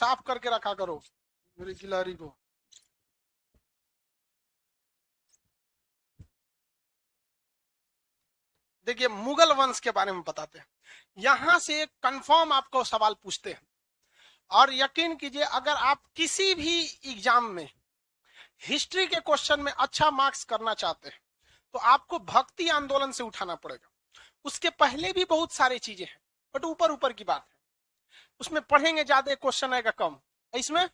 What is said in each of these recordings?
साफ करके रखा करो मेरी गिलहरी को। देखिए मुगल वंश के बारे में बताते हैं। यहां से कंफर्म आपको सवाल पूछते हैं, और यकीन कीजिए अगर आप किसी भी एग्जाम में हिस्ट्री के क्वेश्चन में अच्छा मार्क्स करना चाहते हैं तो आपको भक्ति आंदोलन से उठाना पड़ेगा। उसके पहले भी बहुत सारी चीजें हैं, बट ऊपर ऊपर की बात है। उसमें पढ़ेंगे ज्यादा क्वेश्चन आएगा कम, इसमें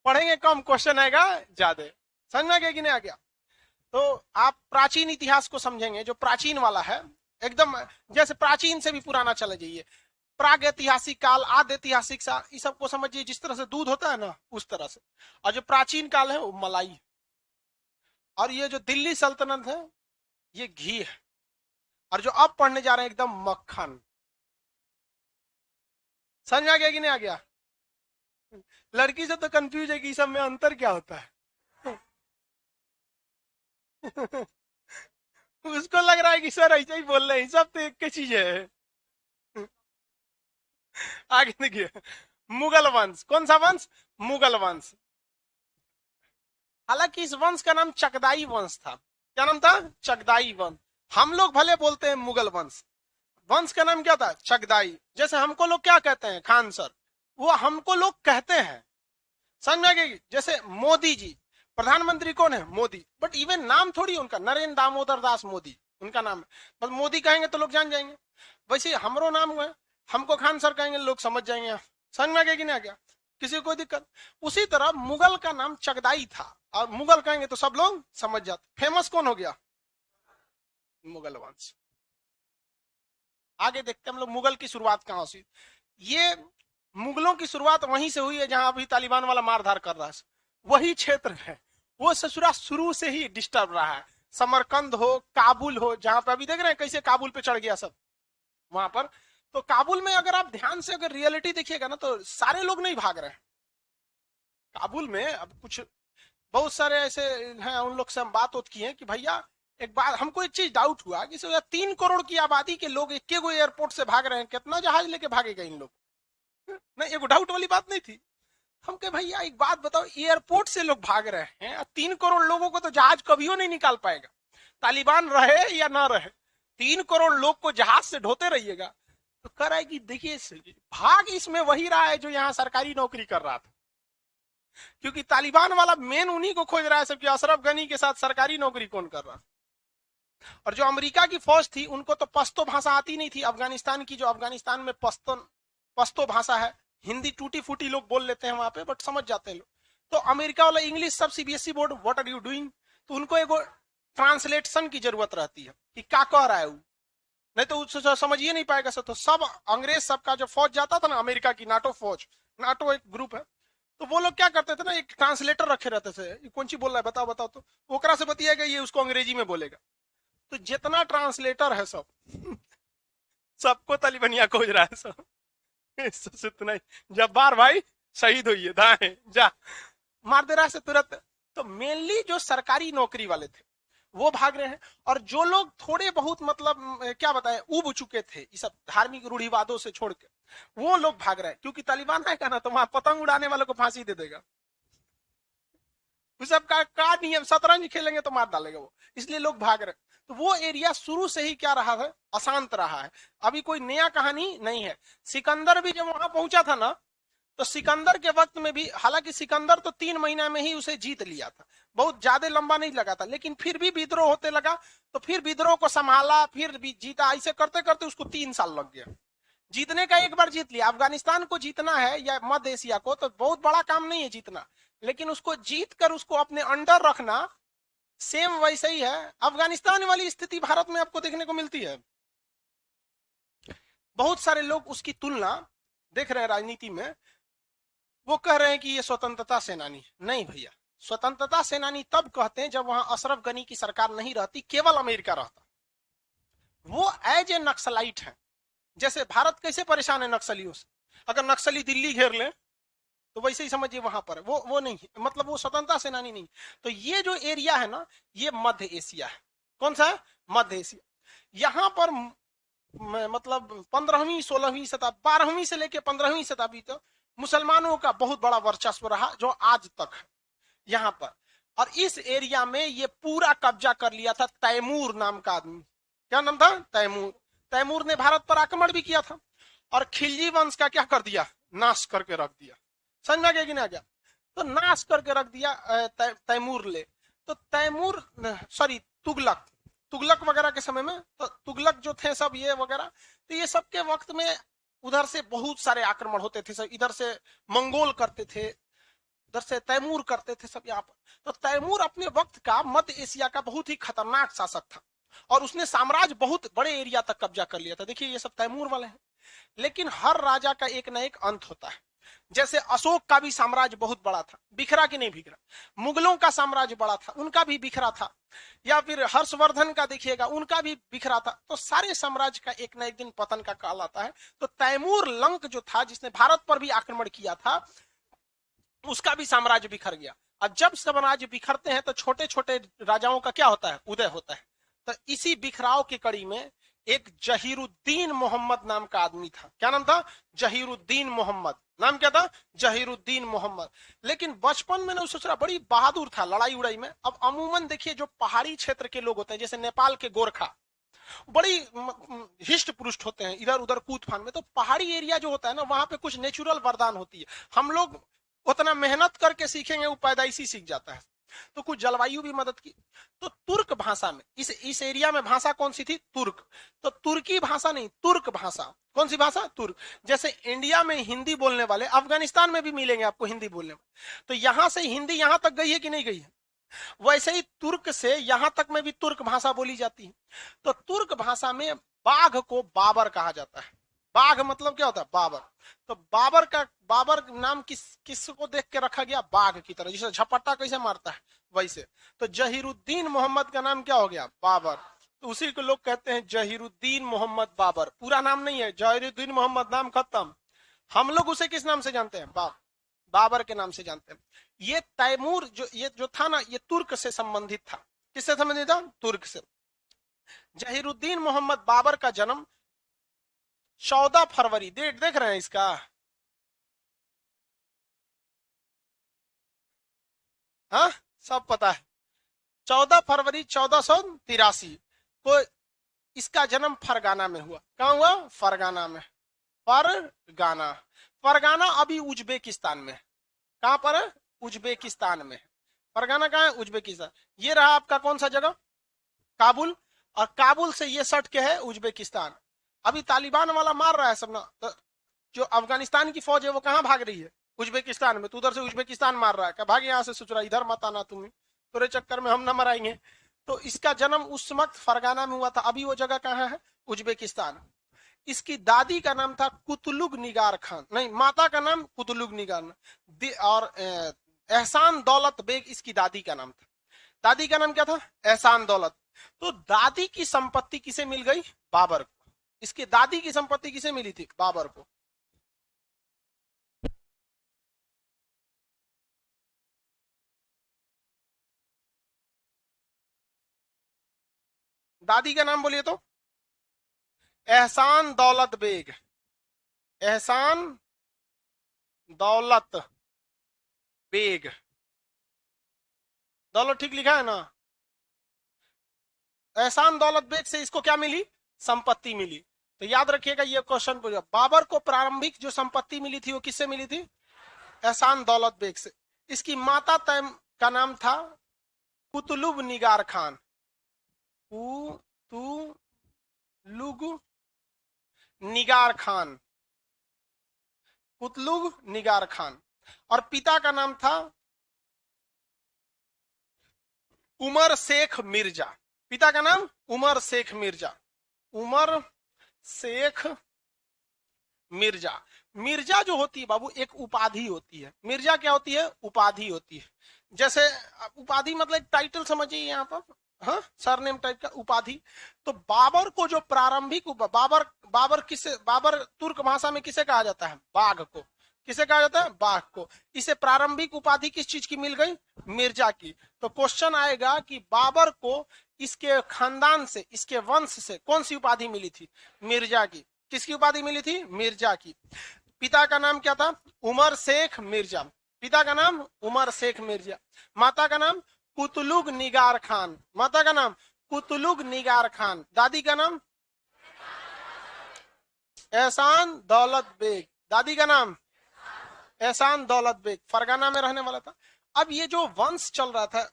पढ़ेंगे कम क्वेश्चन आएगा ज्यादा। समझ में आ गया कि नहीं आ गया? तो आप प्राचीन इतिहास को समझेंगे, जो प्राचीन वाला है एकदम, जैसे प्राचीन से भी पुराना चले जाइए, प्राग ऐतिहासिक काल, आद ऐतिहासिक काल, इस सबको समझिए जिस तरह से दूध होता है ना उस तरह से। और जो प्राचीन काल है वो मलाई, और ये जो दिल्ली सल्तनत है ये घी है, और जो अब पढ़ने जा रहे हैं एकदम मक्खन। समझ में आ गया कि नहीं आ गया? लड़की से तो कंफ्यूज है कि सब में अंतर क्या होता है। उसको लग रहा है कि सर ऐसा ही बोल रहे हैं, सब तो एक ही चीज है। आगे देखिए, मुगल वंश। कौन सा वंश? मुगल वंश। हालांकि इस वंश का नाम चगदाई वंश था। क्या नाम था? चगदाई वंश। हम लोग भले बोलते हैं मुगल वंश, वंश का नाम क्या था? चगदाई। जैसे हमको लोग क्या कहते हैं? खान सर, वो हमको लोग कहते हैं। समझ में आ गई? जैसे मोदी जी, प्रधानमंत्री कौन है? मोदी, बट इवन नाम थोड़ी उनका नरेंद्र दामोदर दास मोदी उनका नाम है, बस मोदी कहेंगे तो लोग जान जाएंगे। वैसे हमरो नाम है, हमको खान सर कहेंगे लोग समझ जाएंगे। समझ में आ गया कि नहीं आ गया? किसी को कोई दिक्कत? उसी तरह मुगल का नाम चगदाई था, और मुगल कहेंगे तो सब लोग समझ जाते। फेमस कौन हो गया? मुगल वंश। आगे देखते हैं हम लोग मुगल की शुरुआत कहां से। ये मुगलों की शुरुआत वहीं से हुई है जहां अभी तालिबान वाला मारधार कर रहा है, वही क्षेत्र है। वो ससुरा शुरू से ही डिस्टर्ब रहा है। समरकंद हो, काबुल हो, जहां पे अभी देख रहे हैं कैसे काबुल पे चढ़ गया सब वहां पर। तो काबुल में अगर आप ध्यान से अगर रियलिटी देखिएगा ना तो सारे लोग नहीं भाग रहे हैं काबुल में। अब कुछ बहुत सारे ऐसे हैं, उन लोग से हम बात होती है कि भैया एक बार हमको एक चीज डाउट हुआ कि 3 करोड़ की आबादी के लोग एक एयरपोर्ट से भाग रहे हैं, कितना जहाज लेके भागेगा इन लोग? नहीं, एक डाउट वाली बात नहीं थी। हम कहे भैया एक बात बताओ, एयरपोर्ट से लोग भाग रहे हैं, 3 करोड़ लोगों को तो जहाज कभी नहीं निकाल पाएगा, तालिबान रहे या ना रहे। 3 करोड़ लोग को जहाज से ढोते रहिएगा। तो कर रहा है कि देखिए भाग इसमें वही रहा है जो यहाँ सरकारी नौकरी कर रहा था, क्योंकि तालिबान वाला मेन उन्हीं को खोज रहा है सब कि अशरफ गनी के साथ सरकारी नौकरी कौन कर रहा। और जो अमेरिका की फौज थी उनको तो पश्तो भाषा आती नहीं थी, अफगानिस्तान की, जो अफगानिस्तान में पश्तो भाषा है, हिंदी टूटी फूटी लोग बोल लेते हैं वहां पे, बट समझ जाते हैं लोग। तो अमेरिका वाला इंग्लिश सब CBSE board what are you doing, तो उनको एक ट्रांसलेशन की जरूरत रहती है कि क्या कह रहा है वो, नहीं तो उससे समझिए नहीं पाएगा सर। तो सब अंग्रेज सबका जो फौज जाता था ना, अमेरिका की नाटो फौज, नाटो एक ग्रुप है, तो वो लोग क्या करते थे ना, एक ट्रांसलेटर रखे रहते थे, कौन सी बोल रहा है बताओ बताओ, तो ओकरा से बतियाएगा, ये उसको अंग्रेजी में बोलेगा। तो जितना ट्रांसलेटर है सब सबको तालिबानिया खोज रहा है सब। इतना ही, जब्बार भाई शहीद हुई है, दाएं जा, मार दे रहा है तुरंत। तो मेनली जो सरकारी नौकरी वाले थे वो भाग रहे हैं, और जो लोग थोड़े बहुत मतलब क्या बताएं उब चुके थे इस सब धार्मिक रूढ़िवादों से छोड़ के, वो लोग भाग रहे हैं, क्योंकि तालिबान आएगा ना तो वहां पतंग उड़ाने वालों को फांसी दे देगा। उस सब का नियम, शतरंज खेलेंगे तो मार डालेगा वो, इसलिए लोग भाग रहे हैं। तो वो एरिया शुरू से ही क्या रहा है? अशांत रहा है। अभी कोई नया कहानी नहीं है। सिकंदर भी जब वहां पहुंचा था ना, तो सिकंदर के वक्त में भी, हालांकि सिकंदर तो 3 महीना में ही उसे जीत लिया था, बहुत ज्यादा लंबा नहीं लगा था, लेकिन फिर भी विद्रोह होते लगा, तो फिर विद्रोह को संभाला, फिर भी जीता, ऐसे करते करते उसको 3 साल लग गया जीतने का। एक बार जीत लिया। अफगानिस्तान को जीतना है या मध्य एशिया को, तो बहुत बड़ा काम नहीं है जीतना, लेकिन उसको जीत कर उसको अपने अंडर रखना सेम वैसे ही है। अफगानिस्तान वाली स्थिति भारत में आपको देखने को मिलती है। बहुत सारे लोग उसकी तुलना देख रहे हैं राजनीति में, वो कह रहे हैं कि ये स्वतंत्रता सेनानी। नहीं भैया, स्वतंत्रता सेनानी तब कहते हैं जब वहां अशरफ गनी की सरकार नहीं रहती, केवल अमेरिका रहता। वो एज ए नक्सलाइट है। जैसे भारत कैसे परेशान है नक्सलियों से, अगर नक्सली दिल्ली घेर ले तो वैसे ही समझिए वहां पर वो नहीं, मतलब वो स्वतंत्रता सेनानी नहीं। तो ये जो एरिया है ना, ये मध्य एशिया है। कौन सा है? मध्य एशिया। यहाँ पर मतलब 15वीं 16वीं शताब्दी, 12वीं से लेकर 15वीं शताब्दी तक मुसलमानों का बहुत बड़ा वर्चस्व रहा जो आज तक है यहां पर। और इस एरिया में ये पूरा कब्जा कर लिया था तैमूर नाम का आदमी। क्या नाम था? तैमूर। तैमूर ने भारत पर आक्रमण भी किया था और खिलजी वंश का क्या कर दिया? नाश करके रख दिया। समझ में आ गया कि नहीं आ गया? तो नाश करके रख दिया तैमूर ले। तो तैमूर सॉरी तुगलक, तुगलक वगैरह के समय में, तो तुगलक जो थे सब ये वगैरह, तो ये सब के वक्त में उधर से बहुत सारे आक्रमण होते थे सब। इधर से मंगोल करते थे, उधर से तैमूर करते थे सब यहाँ पर। तो तैमूर अपने वक्त का मध्य एशिया का बहुत ही खतरनाक शासक था और उसने साम्राज्य बहुत बड़े एरिया तक कब्जा कर लिया था। देखिए ये सब तैमूर वाले हैं। लेकिन हर राजा का एक ना एक अंत होता है। जैसे अशोक का भी साम्राज्य बहुत बड़ा था, बिखरा कि नहीं बिखरा? मुगलों का साम्राज्य बड़ा था, उनका भी बिखरा था। या फिर हर्षवर्धन का देखिएगा, उनका भी बिखरा था। तो सारे साम्राज्य का एक ना एक दिन पतन का काल आता है। तो तैमूर लंक जो था, जिसने भारत पर भी आक्रमण किया था, उसका भी साम्राज्य बिखर गया। और जब साम्राज्य बिखरते हैं तो छोटे छोटे राजाओं का क्या होता है? उदय होता है। तो इसी बिखराव की कड़ी में एक जहीरुद्दीन मोहम्मद नाम का आदमी था। क्या नाम था? जहीरुद्दीन मोहम्मद। नाम क्या था? जहीरुद्दीन मोहम्मद। लेकिन बचपन में ना सोच रहा बड़ी बहादुर था लड़ाई उड़ाई में। अब अमूमन देखिए जो पहाड़ी क्षेत्र के लोग होते हैं, जैसे नेपाल के गोरखा, बड़ी हिष्ट पुरुष होते हैं, इधर उधर कूद फान में। तो पहाड़ी एरिया जो होता है ना, वहां पे कुछ नेचुरल वरदान होती है। हम लोग उतना मेहनत करके सीखेंगे, वो पैदाइशी सीख जाता है। तो कुछ जलवायु भी मदद की। तो तुर्क भाषा में इस एरिया में भाषा कौन सी थी? तुर्क। तो तुर्की भाषा नहीं, तुर्क भाषा। कौन सी भाषा? तुर्क। जैसे इंडिया में हिंदी बोलने वाले अफगानिस्तान में भी मिलेंगे आपको हिंदी बोलने वाले। तो यहां से हिंदी यहां तक गई है कि नहीं गई है? वैसे ही तुर्क से यहां तक में भी तुर्क भाषा बोली जाती है। तो तुर्क भाषा में बाघ को बाबर कहा जाता है। बाघ मतलब क्या होता है? बाबर। तो बाबर नाम किसको देख के रखा गया? बाघ की तरह। जैसे झपट्टा कैसे मारता है वैसे। तो जहीरुद्दीन मोहम्मद का नाम क्या हो गया? बाबर। तो उसी को लोग कहते हैं जहीरुद्दीन मोहम्मद बाबर। पूरा नाम नहीं है जहीरुद्दीन मोहम्मद, नाम खत्म। हम लोग उसे किस नाम से जानते हैं? बाबर के नाम से जानते हैं। ये तैमूर जो था ना, ये तुर्क से संबंधित था। किससे संबंधित था? तुर्क से। जहीरुद्दीन मोहम्मद बाबर का जन्म 14 फरवरी, डेट देख रहे हैं इसका? हाँ, सब पता है। 14 फरवरी 1483 को इसका जन्म फरगाना में हुआ। कहां हुआ? फरगाना में। फरगाना, फरगाना अभी उज्बेकिस्तान में। कहां पर है? उज्बेकिस्तान में। फरगाना कहां है? उज्बेकिस्तान। ये रहा आपका कौन सा जगह? काबुल। और काबुल से ये सट के है उज्बेकिस्तान। अभी तालिबान वाला मार रहा है सब ना, तो जो अफगानिस्तान की फौज है वो कहां भाग रही है? उज्बेकिस्तान में। तो उधर से उज्बेकिस्तान मार रहा है, क्या भाग यहाँ से सोच रहा इधर मत आना तुम्हें, तेरे चक्कर में हम ना मराएंगे। तो इसका जन्म उस वक्त फरगाना में हुआ था। अभी वो जगह कहाँ है? उज्बेकिस्तान। इसकी दादी का नाम था कुतलुग निगार खान, नहीं, माता का नाम कुतलुग निगार, और एहसान दौलत बेग इसकी दादी का नाम था। दादी का नाम क्या था? एहसान दौलत। तो दादी की संपत्ति किसे मिल गई? बाबर को। इसके दादी की संपत्ति किसे मिली थी? बाबर को। दादी का नाम बोलिए तो? एहसान दौलत बेग। एहसान दौलत बेग। दौलत ठीक लिखा है ना? एहसान दौलत बेग से इसको क्या मिली? संपत्ति मिली। तो याद रखिएगा ये क्वेश्चन पूछा। बाबर को प्रारंभिक जो संपत्ति मिली थी वो किससे मिली थी? एहसान दौलत बेग से। इसकी माता तैम का नाम था कुतलुब निगार खान। कुतुलुग निगार खान, कुतलुग निगार खान। और पिता का नाम था उमर शेख मिर्जा। पिता का नाम उमर शेख मिर्जा। उमर शेख मिर्जा। मिर्जा जो होती है बाबू एक उपाधि होती है। मिर्जा क्या होती है? उपाधि होती है। जैसे उपाधि मतलब एक टाइटल समझिए यहाँ पर, हाँ, सरनेम टाइप का उपाधि। तो बाबर को जो प्रारंभिक बाबर तुर्क भाषा में किसे कहा जाता है? बाघ को। किसे कहा जाता है? बाघ को। इसे प्रारंभिक उपाधि किस चीज की मिल गई? मिर्जा की। तो क्वेश्चन आएगा कि बाबर को इसके खानदान से, इसके वंश से कौन सी उपाधि मिली थी? मिर्जा की। किसकी उपाधि मिली थी? मिर्जा की। पिता का नाम क्या था? उमर शेख मिर्जा। पिता का नाम उमर शेख मिर्जा। माता का नाम कुतलुग निगार खान। माता का नाम कुतलुग निगार खान। दादी का नाम एहसान दौलत बेग। दादी का नाम एहसान दौलत बेग। फरगाना में रहने वाला था। अब ये जो वंश चल रहा था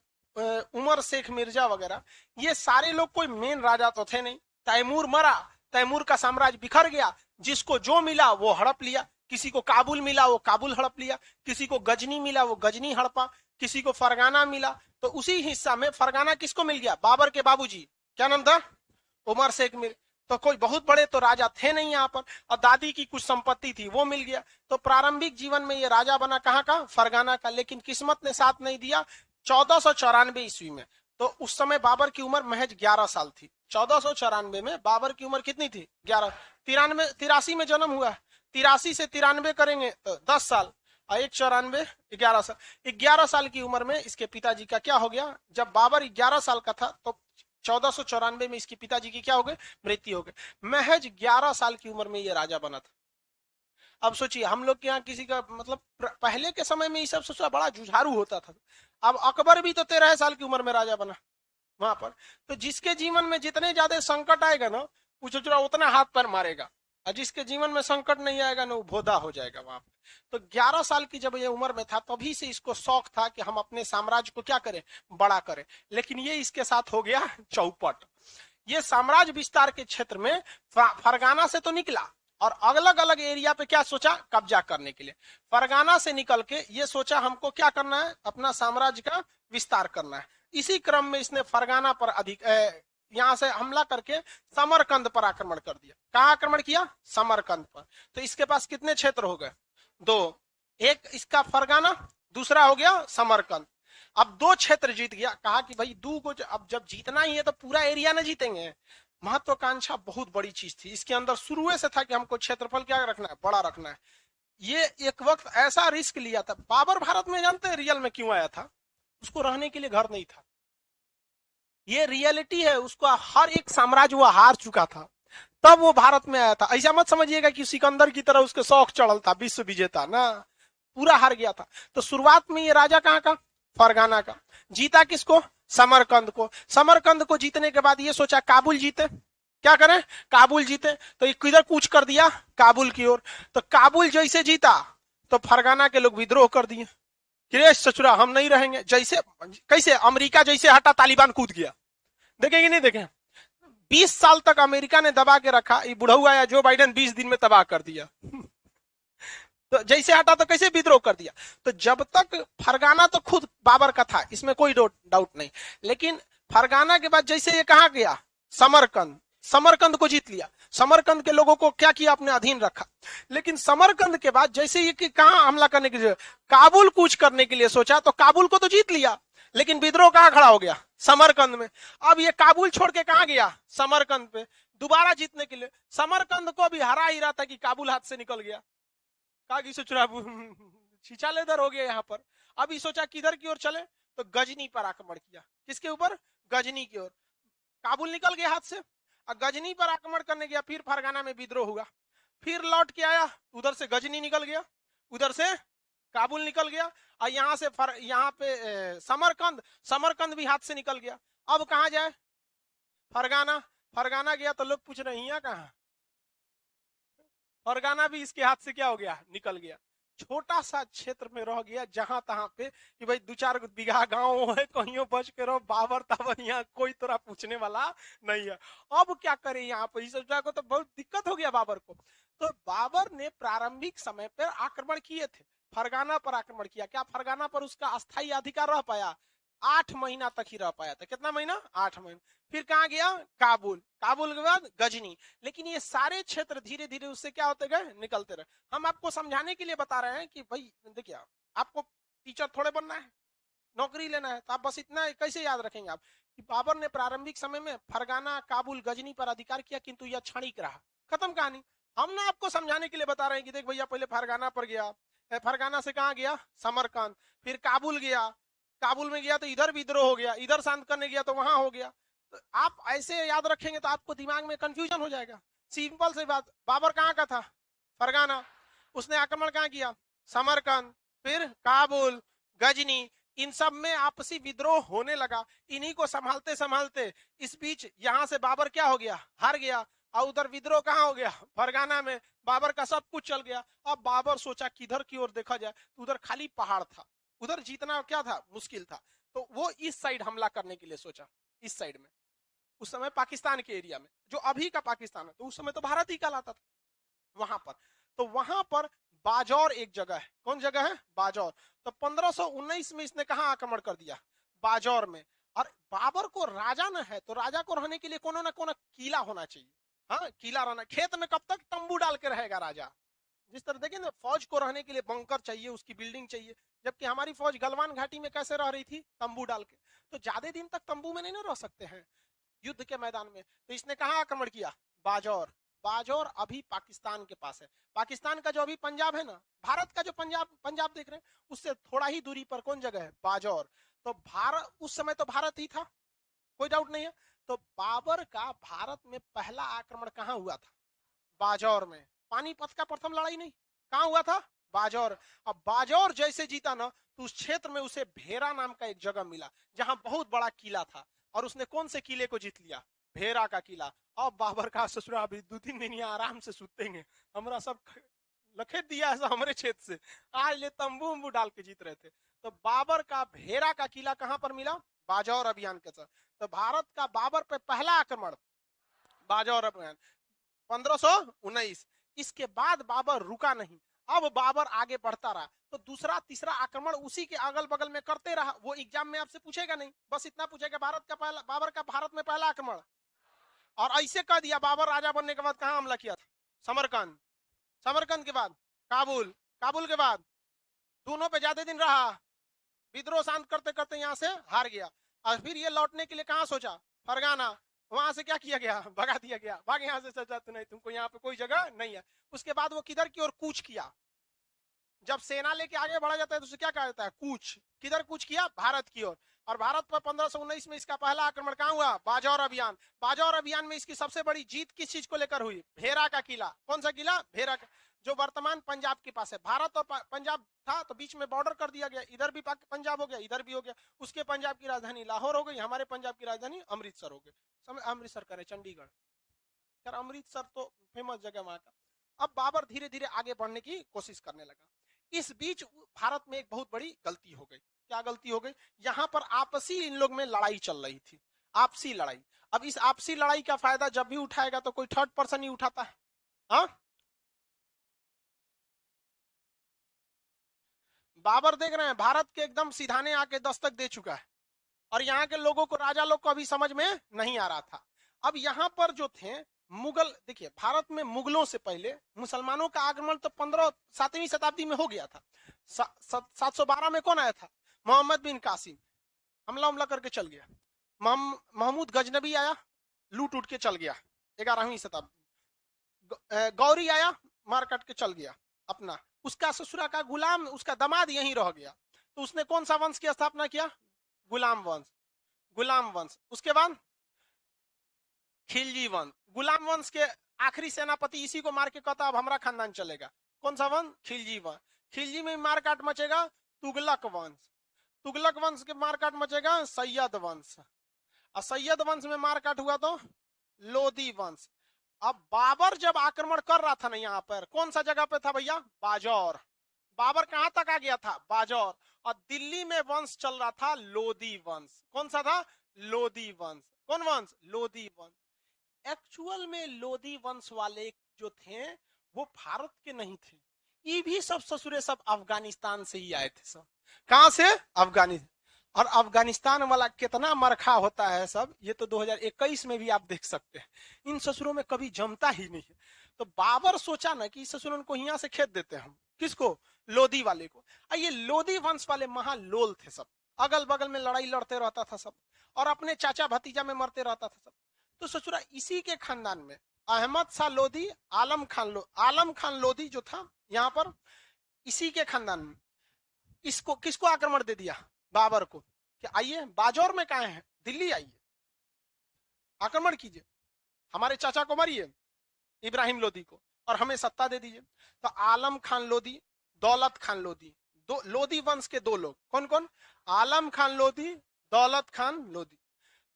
उमर शेख मिर्जा वगैरह, ये सारे लोग कोई मेन राजा तो थे नहीं। तैमूर मरा, तैमूर का साम्राज्य बिखर गया। जिसको जो मिला वो हड़प लिया। किसी को काबुल मिला वो काबुल हड़प लिया, किसी को गजनी मिला वो गजनी हड़पा, किसी को फरगाना मिला। तो उसी हिस्सा में फरगाना किसको मिल गया? बाबर के बाबूजी, क्या नाम था? उमर शेख मिर्जा। तो कोई बहुत बड़े तो राजा थे नहीं यहाँ पर, और दादी की कुछ संपत्ति थी वो मिल गया। तो प्रारंभिक जीवन में ये राजा बना कहाँ का? फरगाना का। लेकिन किस्मत ने साथ नहीं दिया। 1494 ईस्वी में, तो उस समय बाबर की उम्र महज 11 साल थी। 1494 में बाबर की उम्र कितनी थी? 11। 83 में जन्म हुआ। 83 से 93 करेंगे तो 10 साल, और 194 11 साल। 11 साल की उम्र में इसके पिताजी का क्या हो गया? जब बाबर 11 साल का था तो 1494 में इसके पिताजी की क्या हो गई? मृत्यु हो गई। महज 11 साल की उम्र में ये राजा बना था। अब सोचिए, हम लोग के यहाँ किसी का मतलब पहले के समय में ये सब सोचा बड़ा जुझारू होता था। अब अकबर भी तो 13 साल की उम्र में राजा बना वहां पर। तो जिसके जीवन में जितने ज्यादा संकट आएगा ना, वो सोच उतना हाथ पैर मारेगा, और जिसके जीवन में संकट नहीं आएगा ना, वो भोदा हो जाएगा वहां पर। तो 11 साल की जब ये उम्र में था, तभी से इसको शौक था कि हम अपने साम्राज्य को क्या करें? बड़ा करें। लेकिन ये इसके साथ हो गया चौपट। ये साम्राज्य विस्तार के क्षेत्र में फरगाना से तो निकला, और अलग अलग एरिया पे क्या सोचा? कब्जा करने के लिए। फरगाना से निकल के ये सोचा हमको क्या करना है? अपना साम्राज्य का विस्तार करना है। इसी क्रम में इसने फरगाना पर यहां से हमला करके समरकंद पर आक्रमण कर दिया। कहां आक्रमण किया? समरकंद पर। तो इसके पास कितने क्षेत्र हो गए? 2। एक इसका फरगाना, दूसरा हो गया समरकंद। अब 2 क्षेत्र जीत गया। कहा कि भाई 2 को अब जब जीतना ही है तो पूरा एरिया ना जीतेंगे। महत्वाकांक्षा बहुत बड़ी चीज थी इसके अंदर, शुरू से था कि हमको क्षेत्रफल क्या रखना है? बड़ा रखना है। ये एक वक्त ऐसा रिस्क लिया था। बाबर भारत में जानते हैं रियल में क्यों आया था? उसको रहने के लिए घर नहीं था। ये रियलिटी है। उसको हर एक साम्राज्य वो हार चुका था, तब वो भारत में आया था। ऐसा मत समझिएगा कि सिकंदर की तरह उसके शौक चढ़ल था, विश्व विजेता ना, पूरा हार गया था। तो शुरुआत में ये राजा कहाँ का? फरगाना का। जीता किसको? समरकंद को। समरकंद को जीतने के बाद ये सोचा काबुल जीते। क्या करें? काबुल जीते। तो ये किधर कूच कर दिया? काबुल की ओर। तो काबुल जैसे जीता तो फरगाना के लोग विद्रोह कर दिए कि सचुरा हम नहीं रहेंगे। जैसे कैसे अमेरिका जैसे हटा, तालिबान कूद गया। देखेंगे नहीं देखें? 20 साल तक अमेरिका ने दबा के रखा, ये बुढ़ऊ आया जो बाइडेन 20 दिन में तबाह कर दिया। तो जैसे हटा तो कैसे विद्रोह कर दिया। तो जब तक फरगाना तो खुद बाबर का था, इसमें कोई डाउट नहीं। लेकिन फरगाना के बाद जैसे ये कहा गया? समरकंद। समरकंद को जीत लिया। समरकंद के लोगों को क्या किया? अपने अधीन रखा। लेकिन समरकंद के बाद जैसे ये कि कहां हमला करने के लिए? काबुल कूच करने के लिए सोचा। तो काबुल को तो जीत लिया, लेकिन विद्रोह कहां खड़ा हो गया? समरकंद में। अब ये काबुल छोड़ के कहां गया? समरकंद पे दोबारा जीतने के लिए। समरकंद को भी हरा ही रहा था कि काबुल हाथ से निकल गया। कहा सोचा छीछा लेदर हो गया यहाँ पर। अब ये सोचा किधर की ओर चले, तो गजनी पर आक्रमण किया। किसके ऊपर? गजनी की ओर। काबुल निकल गया हाथ से, और गजनी पर आक्रमण करने गया। फिर फरगाना में विद्रोह हुआ। फिर लौट के आया, उधर से गजनी निकल गया, उधर से काबुल निकल गया, और यहाँ से यहाँ पे समरकंद। समरकंद भी हाथ से निकल गया। अब कहाँ जाए? फरगाना। फरगाना गया तो लोग पूछ रहे हैं कहाँ? फरगाना भी इसके हाथ से क्या हो गया? निकल गया। छोटा सा क्षेत्र में रह गया, जहां तहां पे कि भाई 2-4 बीघा गांव है, कहीं बच के रहो। बाबर ताबर यहाँ कोई तरह पूछने वाला नहीं है। अब क्या करे यहाँ पर? इस को तो बहुत दिक्कत हो गया बाबर को। तो बाबर ने प्रारंभिक समय पर आक्रमण किए थे, फरगाना पर आक्रमण किया। क्या फरगाना पर उसका अस्थायी अधिकार रह पाया? 8 महीना तक ही रह पाया था। कितना महीना? 8 महीना। फिर कहां गया? काबुल। काबुल के बाद गजनी। लेकिन ये सारे क्षेत्र धीरे धीरे उससे क्या होते गए? निकलते रहे। हम आपको समझाने के लिए बता रहे हैं कि भाई देखिए, आपको टीचर थोड़े बनना है, नौकरी लेना है, तो आप बस इतना कैसे याद रखेंगे आप कि बाबर ने प्रारंभिक समय में फरगाना, काबुल, गजनी पर अधिकार किया, किंतु यह क्षणिक रहा। खत्म कहानी। हम ना आपको समझाने के लिए बता रहे हैं कि देख भैया, पहले फरगाना पर गया, फरगाना से कहां गया? समरकंद। फिर काबुल गया, काबुल में गया तो इधर विद्रोह हो गया, इधर शांत करने गया तो वहां हो गया। तो आप ऐसे याद रखेंगे तो आपको दिमाग में कंफ्यूजन हो जाएगा। सिंपल सी बात, बाबर कहां का था? फरगाना। उसने आक्रमण कहां किया? समरकंद, फिर काबुल, गजनी, इन सब में आपसी विद्रोह होने लगा। इन्हीं को संभालते संभालते इस बीच यहां से बाबर क्या हो गया? हार गया। और उधर विद्रोह कहां हो गया? फरगाना में। बाबर का सब कुछ चल गया। अब बाबर सोचा किधर की ओर देखा जाए, तो उधर खाली पहाड़ था, उधर जीतना क्या था? मुश्किल था। तो वो इस साइड हमला करने के लिए सोचा, इस साइड में, उस समय पाकिस्तान के एरिया में, जो अभी का पाकिस्तान है, तो उस समय तो भारत ही कहलाता था वहां पर। तो वहां पर बाजौर एक जगह है। कौन जगह है? बाजौर। तो 1519 में इसने कहा आक्रमण कर दिया? बाजौर में। और बाबर को राजा न है, तो राजा को रहने के लिए कोनो ना कोनो किला होना चाहिए। हाँ, किला रहना। खेत में कब तक तंबू डाल के रहेगा राजा? जिस तरह देखिए ना, फौज को रहने के लिए बंकर चाहिए, उसकी बिल्डिंग चाहिए। जबकि हमारी फौज गलवान घाटी में कैसे रह रही थी? तंबू डाल के। तो ज्यादा दिन तक तंबू में नहीं ना रह सकते हैं युद्ध के मैदान में। तो इसने कहा आक्रमण किया? बाजौर। बाजौर अभी पाकिस्तान के पास है। पाकिस्तान का जो अभी पंजाब है ना, भारत का जो पंजाब पंजाब देख रहे हैं, उससे थोड़ा ही दूरी पर कौन जगह है? बाजौर। तो भारत उस समय तो भारत ही था, कोई डाउट नहीं है। तो बाबर का भारत में पहला आक्रमण कहां हुआ था? बाजौर में। पानीपत का प्रथम लड़ाई नहीं, कहां हुआ था? बाजौर। अब बाजौर जैसे जीता ना, तो उस क्षेत्र में उसे भेरा नाम का एक जगह मिला, जहां बहुत बड़ा किला था। और उसने कौन से किले को जीत लिया? भेरा का किला। अब बाबर का ससुरा अभी 2-3 दिन यहाँ आराम से सुतेंगे, हमारा सब लखेत दिया ऐसा हमारे क्षेत्र से, आज ले तंबू उम्बू डाल के जीत रहे थे। तो बाबर का भेरा का किला कहां पर मिला? बाजौर अभियान के साथ। तो भारत का बाबर पे पहला आक्रमण बाजौर अभियान 1519। इसके बाद बाबर रुका नहीं, अब बाबर आगे बढ़ता रहा। तो दूसरा तीसरा आक्रमण उसी के अगल बगल में करते रहा। वो एग्जाम में आपसे पूछेगा नहीं, बस इतना पूछेगा भारत का पहला, बाबर का भारत में पहला आक्रमण। और ऐसे कह दिया बाबर राजा बनने के बाद कहां हमला किया था? समरकंद। समरकंद के बाद काबुल। काबुल के बाद दोनों पे ज्यादा दिन रहा, विद्रोह शांत करते करते यहां से हार गया। और फिर ये लौटने के लिए कहां सोचा? फरगाना। वहां से क्या किया गया? भगा दिया गया, भाग यहां से, सोचा तो नहीं, तुमको यहाँ पे कोई जगह नहीं है। उसके बाद वो किधर की ओर कूच किया? जब सेना लेके आगे बढ़ा जाता है तो उसे क्या कहा जाता है? कूच। किधर कूच किया? भारत की ओर। और भारत पर 1519 में इसका पहला आक्रमण कहां हुआ? बाजौर अभियान। बाजौर अभियान में इसकी सबसे बड़ी जीत किस चीज को लेकर हुई? भेरा का किला। कौन सा किला? भेरा का, जो वर्तमान पंजाब के पास है। भारत और पंजाब था तो बीच में बॉर्डर कर दिया गया, इधर भी पंजाब हो गया, इधर भी हो गया। उसके पंजाब की राजधानी लाहौर हो गई, हमारे पंजाब की राजधानी अमृतसर हो गई। अमृतसर करे चंडीगढ़, यार अमृतसर तो फेमस जगह वहां का। अब बाबर धीरे धीरे आगे बढ़ने की कोशिश करने लगा। इस बीच भारत में एक बहुत बड़ी गलती हो गई। क्या गलती हो गई? यहां पर आपसी इन लोग में लड़ाई चल रही थी, आपसी लड़ाई। अब इस आपसी लड़ाई का फायदा जब भी उठाएगा तो कोई थर्ड पर्सन ही उठाता है। हाँ, बाबर देख रहे हैं भारत के एकदम सिधाने आके दस्तक दे चुका है, और यहाँ के लोगों को, राजा लोग को अभी समझ में नहीं आ रहा था। अब यहाँ पर जो थे मुगल, देखिए भारत में मुगलों से पहले मुसलमानों का आगमन तो 7वीं शताब्दी में हो गया था। 712 में कौन आया था? मोहम्मद बिन कासिम। हमला हमला करके चल गया। महमूद गजनबी आया, लूट उठ के चल गया 11वीं शताब्दी। गौरी आया, मार काट के चल गया अपना। उसका ससुरा का गुलाम, उसका दामाद यहीं रह गया। तो उसने कौन सा वंश की स्थापना किया? गुलाम वंश। गुलाम वंश। उसके बाद खिलजी वंश। गुलाम वंश के आखिरी सेनापति इसी को मार के कहता अब हमारा खानदान चलेगा। कौन सा वंश? खिलजी वंश। खिलजी में मार काट मचेगा तुगलक वंश। तुगलक वंश के मार काट मचेगा सैयद वंश। और सैयद वंश में मार काट हुआ तो लोधी वंश। अब बाबर जब आक्रमण कर रहा था ना, यहाँ पर कौन सा जगह पे था भैया? बाजौर। बाबर कहां तक आ गया था? बाजौर। और दिल्ली में वंश चल रहा था लोधी वंश। कौन सा था? लोधी वंश। कौन वंश? लोधी वंश। एक्चुअल में लोधी वंश वाले जो थे वो भारत के नहीं थे, ये भी सब ससुरे सब अफगानिस्तान से ही आए थे। सब कहां से? अफगानिस्तान। और अफगानिस्तान वाला कितना मरखा होता है सब, ये तो 2021 में भी आप देख सकते हैं। इन ससुरों में कभी जमता ही नहीं है। तो बाबर सोचा ना कि ससुरों को यहाँ से खेत देते हैं हम। किसको? लोधी वाले को। ये लोधी वंश वाले महालोल थे सब, अगल बगल में लड़ाई लड़ते रहता था सब, और अपने चाचा भतीजा में मरते रहता था सब। तो ससुरा इसी के खानदान में अहमद शाह लोधी, आलम खान लोधी जो था यहाँ पर, इसी के खानदान में इसको किसको आक्रमण दे दिया? बाबर को, कि आइए बाजौर में कहा है, दिल्ली आइए, आक्रमण कीजिए, हमारे चाचा को मारिए, इब्राहिम लोधी को। और हमें सत्ता दे दीजिए। तो आलम खान लोधी, दौलत खान लोधी, दो लोधी वंश के दो लोग, कौन कौन? आलम खान लोधी, दौलत खान लोधी।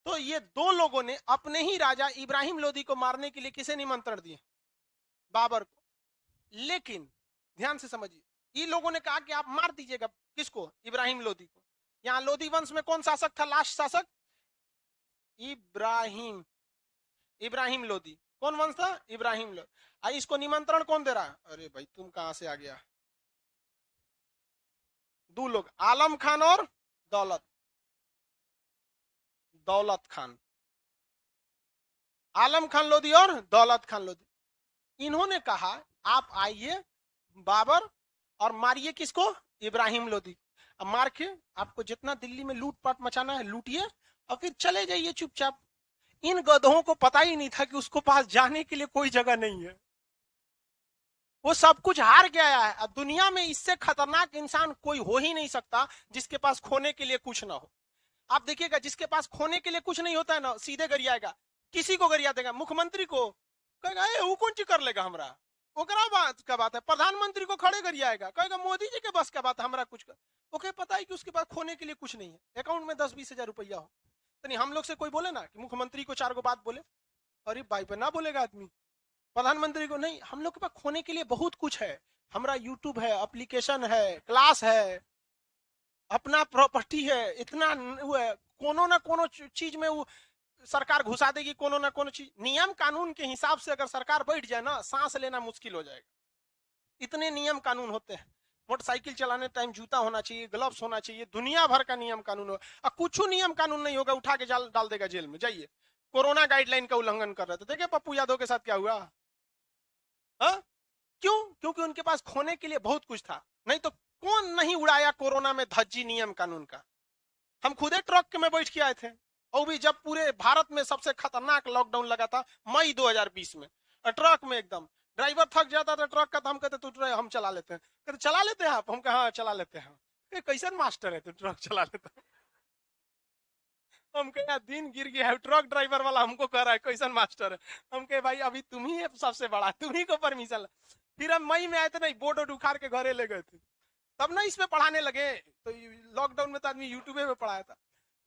तो ये दो लोगों ने अपने ही राजा इब्राहिम लोधी को मारने के लिए किसे निमंत्रण दिए? बाबर को। लेकिन ध्यान से समझिए, ये लोगों ने कहा कि आप मार दीजिएगा किसको? इब्राहिम लोधी को। यहां लोधी वंश में कौन शासक था? लास्ट शासक इब्राहिम, इब्राहिम लोधी। कौन वंश था? इब्राहिम लोधी। इसको निमंत्रण कौन दे रहा? अरे भाई तुम कहां से आ गया? दो लोग, आलम खान और दौलत, दौलत खान, आलम खान लोधी और दौलत खान लोधी। इन्होंने कहा आप आइए बाबर और मारिए किसको? इब्राहिम लोधी। अब मार के आपको जितना दिल्ली में लूटपाट मचाना है लूटिए और फिर चले जाइए चुपचाप। इन गधों को पता ही नहीं था कि उसको पास जाने के लिए कोई जगह नहीं है। वो सब कुछ हार के आया है। अब दुनिया में इससे खतरनाक इंसान कोई हो ही नहीं सकता जिसके पास खोने के लिए कुछ ना हो। आप देखिएगा, जिसके पास खोने के लिए कुछ नहीं होता है ना, सीधे गरियाएगा। किसी को गरिया देगा? मुख्यमंत्री को कहेगा वो कौन ची कर लेगा हमरा, ओकरा बात का बात है। प्रधानमंत्री को खड़े गरियाएगा, कहेगा मोदी जी के बस का बात, हमरा कुछ कर। ओके, पता है कि उसके पास खोने के लिए कुछ नहीं है। अकाउंट में 10-20 हजार रुपया हो तो नहीं, हम लोग से कोई बोले ना कि मुख्यमंत्री को 4 गो बात बोले, अरे भाई पे ना बोलेगा आदमी। प्रधानमंत्री को नहीं, हम लोग के पास खोने के लिए बहुत कुछ है। हमारा यूट्यूब है, एप्लीकेशन है, क्लास है, अपना प्रॉपर्टी है, इतना वो है। कोनो ना कोनो चीज में वो सरकार घुसा देगी, कोनो ना कोनो चीज। नियम कानून के हिसाब से अगर सरकार बैठ जाए ना, सांस लेना मुश्किल हो जाएगा। इतने नियम कानून होते हैं। मोटरसाइकिल चलाने टाइम जूता होना चाहिए, ग्लव्स होना चाहिए, दुनिया भर का नियम कानून हो। और कुछ नियम कानून नहीं होगा, उठा के डाल देगा जेल में। जाइए, कोरोना गाइडलाइन का उल्लंघन कर रहे थे, देखिए पप्पू यादव के साथ क्या हुआ। हा? क्यों? क्योंकि उनके पास खोने के लिए बहुत कुछ था। नहीं तो कौन नहीं उड़ाया कोरोना में धज्जी नियम कानून का। हम खुदे ट्रक में बैठ के आए थे, और भी जब पूरे भारत में सबसे खतरनाक लॉकडाउन लगा था मई 2020 में। ट्रक में एकदम ड्राइवर थक जाता था ट्रक का, तो हम कहते तू हम चला लेते हैं। कहते चला लेते हैं आप? हम कहा हाँ चला लेते हैं। कैसे मास्टर है तू, ट्रक चला लेता है? हम कहे दिन गिर गया है, ट्रक ड्राइवर वाला हमको कह रहा है कैसन मास्टर है। हम कहे भाई अभी तुम ही है सबसे बड़ा, तुम ही को परमिशन। फिर हम मई में आए थे ना, बोर्ड उखाड़ के घरे ले गए थे, तब ना इसमें पढ़ाने लगे। तो लॉकडाउन में तो आदमी यूट्यूब में पढ़ाया था।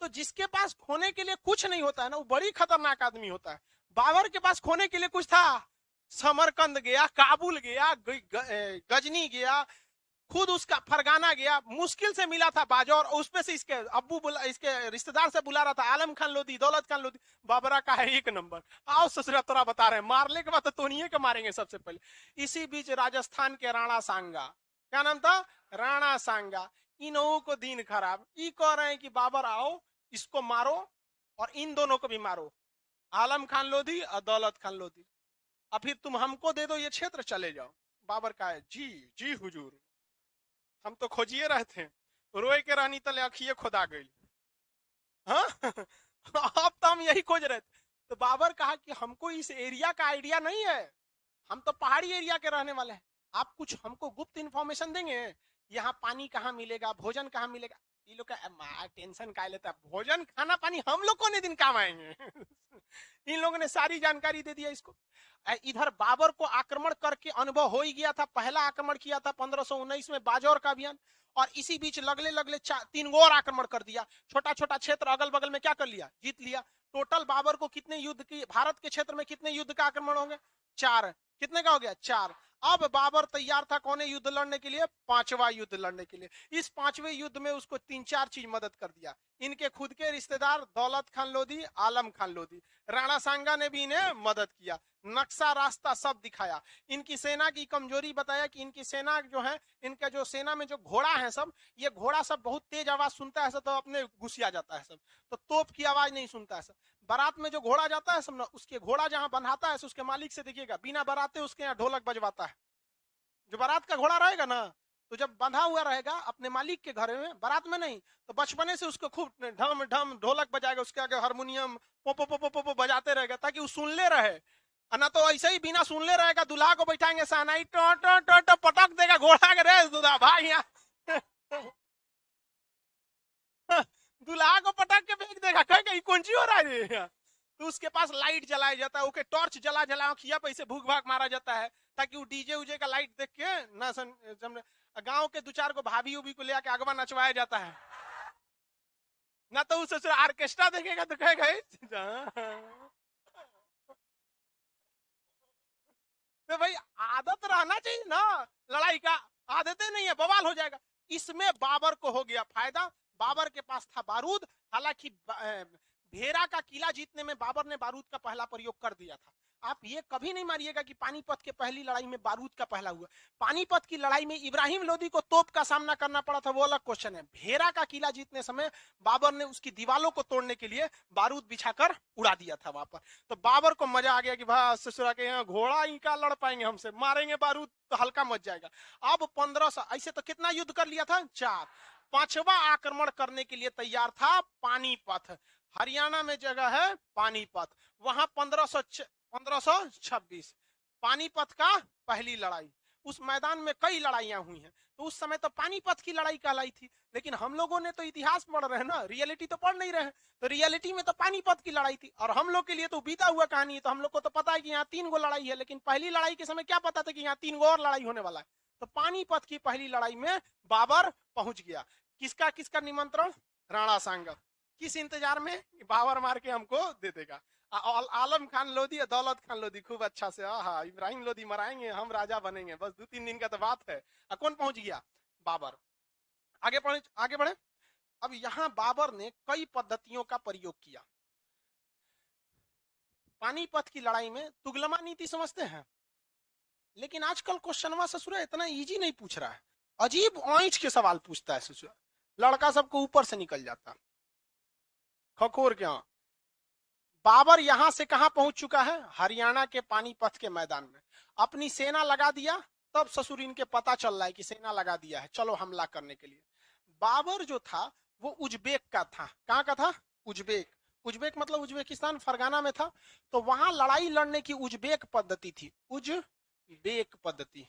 तो जिसके पास खोने के लिए कुछ नहीं होता है ना, वो बड़ी खतरनाक आदमी होता है। बाबर के पास खोने के लिए कुछ था। समरकंद गया, काबुल गया, गजनी गया, खुद उसका फरगाना गया, मुश्किल से मिला था बाजौर, उसमें से इसके अब्बू बुला, इसके रिश्तेदार से बुला रहा था आलम खान लोधी, दौलत खान लोधी। बाबरा का है 1 नंबर। आओ ससुरा तोरा बता रहे हैं, मारने के बाद तो तोनिए के मारेंगे सबसे पहले। इसी बीच राजस्थान के राणा सांगा, क्या नाम था? राणा सांगा। इन्हों को दिन खराब, ये कह रहे हैं कि बाबर आओ इसको मारो और इन दोनों को भी मारो, आलम खान लोधी और दौलत खान लोधी, और फिर तुम हमको दे दो ये क्षेत्र, चले जाओ। बाबर का है जी जी हुजूर, हम तो खोजिए रहे थे, रोए के रानी तले अखिए खुदा गई। हाँ अब तो हम यही खोज रहे थे। तो बाबर कहा कि हमको इस एरिया का आइडिया नहीं है, हम तो पहाड़ी एरिया के रहने वाले हैं, आप कुछ हमको गुप्त इंफॉर्मेशन देंगे, यहाँ पानी कहाँ मिलेगा, भोजन कहाँ मिलेगा। ये लोग का टेंशन का लेता है, भोजन खाना पानी हम लोग को नहीं दिन काम आएंगे। इन लोगों ने सारी जानकारी दे दिया इसको। इधर बाबर को आक्रमण करके अनुभव हो ही गया था, पहला आक्रमण किया था 1519 में बाजौर का अभियान, और इसी बीच लगले लगले 3 गो और आक्रमण कर दिया। छोटा छोटा क्षेत्र अगल बगल में क्या कर लिया, जीत लिया। टोटल बाबर को कितने युद्ध की, भारत के क्षेत्र में कितने युद्ध का आक्रमण होंगे? 4। कितने का हो गया? 4। अब बाबर तैयार था कौन युद्ध लड़ने के लिए? 5वां युद्ध लड़ने के लिए। इस 5वें युद्ध में उसको 3-4 चीज मदद कर दिया। इनके खुद के रिश्तेदार दौलत खान लोधी, आलम खान लोधी, राणा सांगा ने भी इन्हें मदद किया, नक्शा रास्ता सब दिखाया। इनकी सेना की कमजोरी बताया कि इनकी सेना जो है, इनका जो सेना में जो घोड़ा है सब, ये घोड़ा सब बहुत तेज आवाज सुनता है सब, तो अपने घुसिया जाता है सब, तो तोप की आवाज नहीं सुनता है सब। बारात में जो घोड़ा जाता है सब ना, उसके घोड़ा जहां बंधाता है उसके मालिक से देखिएगा, बिना बाराते उसके यहाँ ढोलक बजवाता है। जो बारात का घोड़ा रहेगा ना, तो जब बंधा हुआ रहेगा अपने मालिक के घर में, बारात में नहीं, तो बचपने से उसको खूब ढम ढम ढोलक बजाएगा, उसके आगे हारमोनियम पोपो पोपो पोपो बजाते रहेगा, ताकि वो सुनले रहे। ना तो ऐसे ही बिना सुनले रहेगा, दूल्हा को बैठाएंगे सहनाई टो टो टो टो पटक देगा घोड़ा के, रे दूल्हा भाई यहाँ दूल्हा को पटक के फेंक देगा, कहेगा कौन सी हो रहा है। तो उसके पास लाइट जलाया जाता है, ओके टॉर्च जला जला खिया पे से भूख भाग मारा जाता है, ताकि वो डीजे उजे का लाइट देख के ना गांव के 2-4 को भाभी उभी को ले आके अगवा नचवाया जाता है ना, तो उस ऑर्केस्ट्रा देखेगा तो कहेगा तो भाई आदत रहना चाहिए ना लड़ाई का, आदतें नहीं है बवाल हो जाएगा। इसमें बाबर को हो गया फायदा, बाबर के पास था बारूद। हालांकि भेरा का किला जीतने में बाबर ने बारूद का पहला प्रयोग कर दिया था। आप ये कभी नहीं मानिएगा कि पानीपत के पहली लड़ाई में बारूद का पहला हुआ। पानीपत की लड़ाई में इब्राहिम लोदी को तोप का सामना करना पड़ा था, वो अलग क्वेश्चन है। भेरा का किला जीतने समय बाबर ने उसकी दीवालों को तोड़ने के लिए बारूद बिछाकर उड़ा दिया था वहां पर। तो बाबर को मजा आ गया कि भाई ससुरा के यहाँ घोड़ा इनका लड़ पाएंगे हमसे, मारेंगे बारूद तो हल्का मच जाएगा। अब 1500 ऐसे तो कितना युद्ध कर लिया था, 4। 5वां आक्रमण करने के लिए तैयार था पानीपत। हरियाणा में जगह है पानीपत, वहां 1526 पानीपत का पहली लड़ाई। उस मैदान में कई लड़ाइयां हुई हैं, तो उस समय तो पानीपत की लड़ाई कहलाई थी। लेकिन हम लोगों ने तो इतिहास पढ़ रहे हैं ना, रियलिटी तो पढ़ नहीं रहे। तो रियलिटी में तो पानीपत की लड़ाई थी, और हम लोग के लिए तो बीता हुआ कहानी है। तो हम लोग को तो पता है कि यहाँ 3 गो लड़ाई है, लेकिन पहली लड़ाई के समय क्या पता था कि यहाँ 3 गो और लड़ाई होने वाला है। तो पानीपत की पहली लड़ाई में बाबर पहुंच गया। किसका किसका निमंत्रण, राणा सांगा। किस इंतजार में, बाबर मार के हमको दे देगा। आलम खान लोधी, दौलत खान लोधी खूब अच्छा से, हाँ इब्राहिम लोधी मराएंगे, हम राजा बनेंगे, बस 2-3 दिन का तो बात है। कौन पहुंच गया, बाबर। आगे बढ़े। अब यहां बाबर ने कई पद्धतियों का प्रयोग किया। पानीपत की लड़ाई में तुगलमा नीति समझते हैं, लेकिन आजकल क्वेश्चनवा ससुरा इतना इजी नहीं पूछ रहा है, अजीब ऑइंच के सवाल पूछता है ससुरा, लड़का सबको ऊपर से निकल जाता खखोर क्या। बाबर यहां से कहां पहुंच चुका है, हरियाणा के पानीपत के मैदान में। अपनी सेना लगा दिया, तब ससुर इनके पता चल रहा है कि सेना लगा दिया है, चलो हमला करने के लिए। बाबर जो था वो उज्बेक का था। कहां का था, उज्बेक। उज्बेक मतलब उज्बेकिस्तान, फरगाना में था। तो वहां लड़ाई लड़ने की उज्बेक पद्धति थी, उज्बेक पद्धति।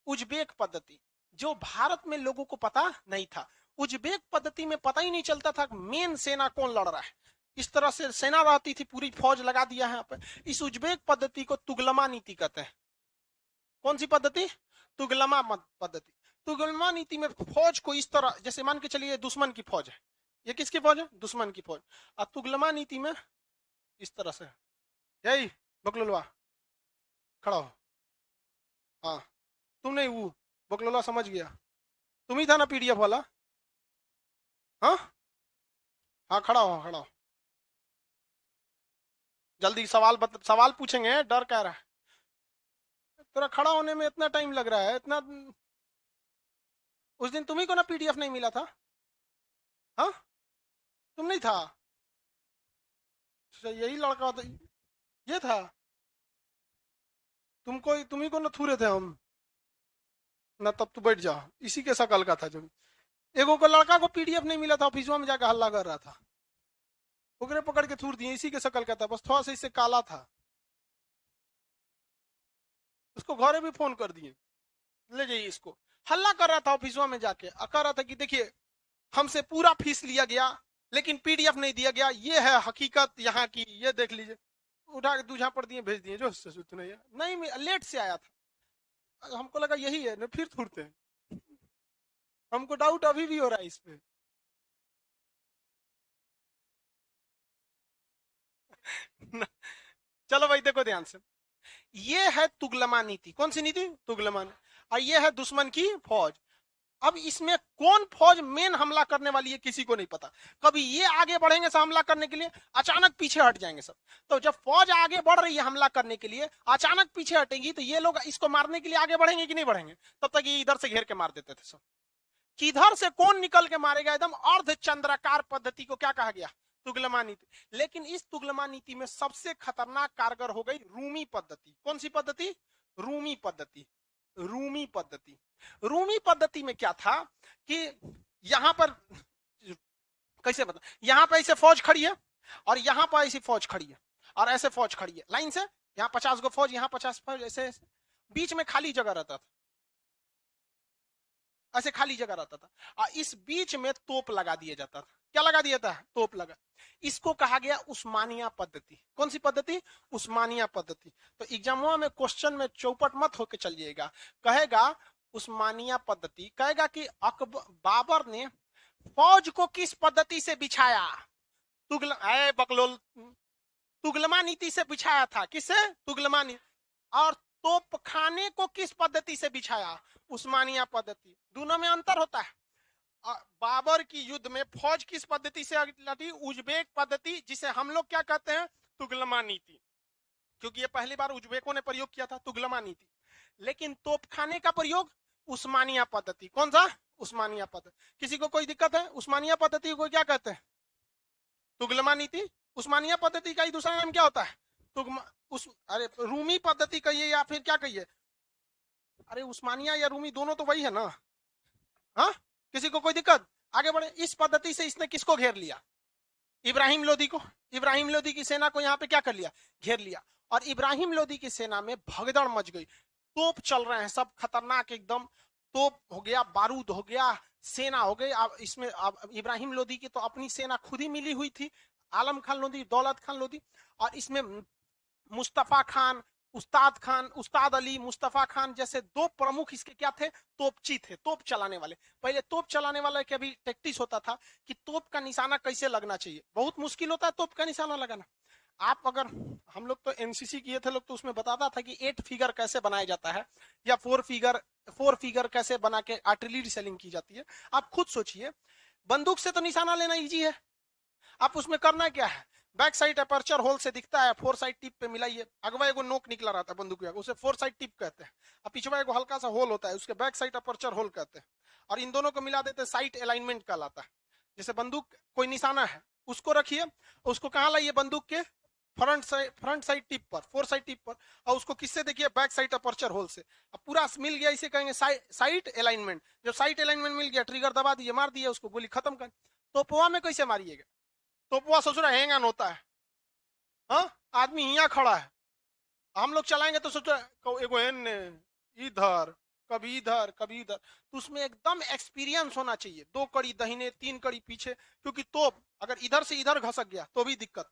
उज्बेक पद्धति जो भारत में लोगों को पता नहीं था। उज्बेक पद्धति में पता ही नहीं चलता था मेन सेना कौन लड़ रहा है। इस तरह से सेना रहती थी, पूरी फौज लगा दिया है यहाँ पे। इस उज्बेक पद्धति को तुगलमा नीति कहते हैं। कौन सी पद्धति, तुगलमा पद्धति। तुगलमा नीति में फौज को इस तरह, जैसे मान के चलिए दुश्मन की फौज है, ये किसकी फौज है, दुश्मन की फौज। और तुगलमा नीति में इस तरह से, यही बकलुलवा खड़ा हो, हाँ तुम नहीं, वो बकलुलवा समझ गया, तुम ही था ना पीडीएफ वाला, हाँ हाँ खड़ा हो, खड़ा हो, जल्दी सवाल पूछेंगे, डर क्या रहा है तेरा खड़ा होने में, इतना टाइम लग रहा है इतना। उस दिन तुम्ही को ना पीडीएफ नहीं मिला था, हाँ तुम नहीं था, यही लड़का था, ये था, तुम्ही को ना थूरे थे हम ना, तब तू बैठ जा, इसी के शकल का था। जो एगो को लड़का को पीडीएफ नहीं मिला था, ऑफिसवा में जाकर हल्ला कर रहा था, उगरे पकड़ के थूर दिए, इसी के शकल का था, बस थोड़ा सा इससे काला था। उसको घरे भी फोन कर दिए, ले जाइए इसको। हल्ला कर रहा था ऑफिसवा में जाके, कह रहा था कि देखिए हमसे पूरा फीस लिया गया, लेकिन पीडीएफ नहीं दिया गया, ये है हकीकत यहाँ की, ये देख लीजिए। उठा के दूझा पड़ दिए, भेज दिए, जो नहीं लेट से आया था, हमको लगा यही है, फिर थूरते हैं। हमको डाउट अभी भी हो रहा है इस पे। चलो भाई देखो ध्यान से, ये है तुगलमा नीति। कौन सी नीति, तुगलमा। और ये है दुश्मन की फौज। अब इसमें कौन फौज मेन हमला करने वाली है किसी को नहीं पता। कभी ये आगे बढ़ेंगे सब हमला करने के लिए, अचानक पीछे हट जाएंगे सब। तो जब फौज आगे बढ़ रही है हमला करने के लिए, अचानक पीछे हटेंगी, तो ये लोग इसको मारने के लिए आगे बढ़ेंगे कि नहीं बढ़ेंगे। तब तक ये इधर से घेर के मार देते थे सब। किधर से कौन निकल के मारेगा, एकदम अर्धचंद्राकार पद्धति को क्या कहा गया, तुगलमा नीति। लेकिन इस तुगलमा नीति में सबसे खतरनाक कारगर हो गई रूमी पद्धति। कौन सी पद्धति, रूमी पद्धति। रूमी पद्धति, रूमी पद्धति में क्या था कि यहां पर कैसे बता, यहां पर ऐसे फौज खड़ी है, और यहां पर ऐसी फौज खड़ी है, और ऐसे फौज खड़ी है लाइन से, यहां 50 गो फौज, यहां 50 फौज, ऐसे ऐसे बीच में खाली जगह रहता था, ऐसे खाली जगह रहता था, और इस बीच में तोप लगा दिया जाता था। क्या लगा दिया था, तोप लगा। इसको कहा गया उस्मानिया पद्धति। कौन सी पद्धति, उस्मानिया पद्धति। तो एग्जामों में क्वेश्चन में चौपट मत होके चलिएगा, कहेगा उस्मानिया पद्धति, कहेगा कि बाबर ने फौज को किस पद्धति से बिछाया, बकलोल, तुगलमा नीति से बिछाया था। किससे, तुगलमा नीति। और तोपखाने को किस पद्धति से बिछाया, उस्मानिया पद्धति। दोनों में अंतर होता है। बाबर की युद्ध में फौज किस पद्धति से लड़ी, उज्बेक पद्धति, जिसे हम लोग क्या कहते हैं, तुगलमा नीति, क्योंकि ये पहली बार उज्बेकों ने प्रयोग किया था तुगलमा नीति। लेकिन तोपखाने का प्रयोग उस्मानिया पद्धति। कौन सा, उस्मानिया पद्धति। किसी को कोई दिक्कत है, उस्मानिया पद्धति को क्या कहते हैं, तुगलमा नीति। उस्मानिया पद्धति का ही दूसरा नाम क्या होता है, अरे रूमी पद्धति कहिए या फिर क्या कहिए, अरे उस्मानिया या रूमी दोनों तो वही है ना। हाँ, किसी को कोई दिक्कत, आगे बढ़े। इस पद्धति से इसने किसको घेर लिया, इब्राहिम लोदी को। इब्राहिम लोदी की सेना को यहाँ पे क्या कर लिया, घेर लिया। और इब्राहिम लोदी की सेना में भगदड़ मच गई, तोप चल रहे हैं सब खतरनाक एकदम, तोप हो गया, बारूद हो गया, सेना हो गई। अब इसमें अब इब्राहिम लोदी की तो अपनी सेना खुद ही मिली हुई थी, आलम खान लोदी, दौलत खान लोदी, और इसमें मुस्तफा खान, उस्ताद अली, मुस्तफा खान जैसे दो प्रमुख इसके क्या थे, तोपची थे, तोप चलाने वाले। पहले तोप चलाने वाले के भी टैक्टिस होता था कि तोप का निशाना कैसे लगना चाहिए। बहुत मुश्किल होता है तोप का निशाना लगाना। आप अगर, हम लोग तो एनसीसी किए थे लोग, तो उसमें बताता था कि 8 फिगर कैसे बनाया जाता है, या 4 फिगर कैसे बना के आर्टिलरी सेलिंग की जाती है। आप खुद सोचिए, बंदूक से तो निशाना लेना इजी है, आप उसमें करना क्या है, बैक साइड अपर्चर होल से दिखता है, 4 साइड टिप पे मिलाइए, अगवा एगो नोक निकला रहता है बंदूक का, उसे 4 साइड टिप कहते हैं, और पिछवा एगो हल्का सा होल होता है, उसके बैक साइड अपर्चर होल कहते हैं, और इन दोनों को मिला देते हैं, साइट अलाइनमेंट कहलाता है। जैसे बंदूक कोई निशाना है, उसको रखिए, उसको कहाँ लाइए, बंदूक के फ्रंट साइड टिप पर, 4 साइड टिप पर, और उसको किससे देखिए, बैक साइड अपर्चर होल से। अब पूरा मिल गया, इसे कहेंगे साइट अलाइनमेंट। जब साइट अलाइनमेंट मिल गया, ट्रिगर दबा दिए, मार दिए उसको, गोली खत्म कर। तो पोआ में कैसे मारिएगा, तो पोआ ससुरा हैंग ऑन होता है। हाँ, आदमी यहाँ खड़ा है, हम लोग चलाएंगे तो सोचो एगो इधर, कभी इधर कभी इधर, तो उसमें एकदम एक्सपीरियंस होना चाहिए। 2 कड़ी दाहिने, 3 कड़ी पीछे, क्योंकि तोप अगर इधर से इधर घसक गया तो भी दिक्कत,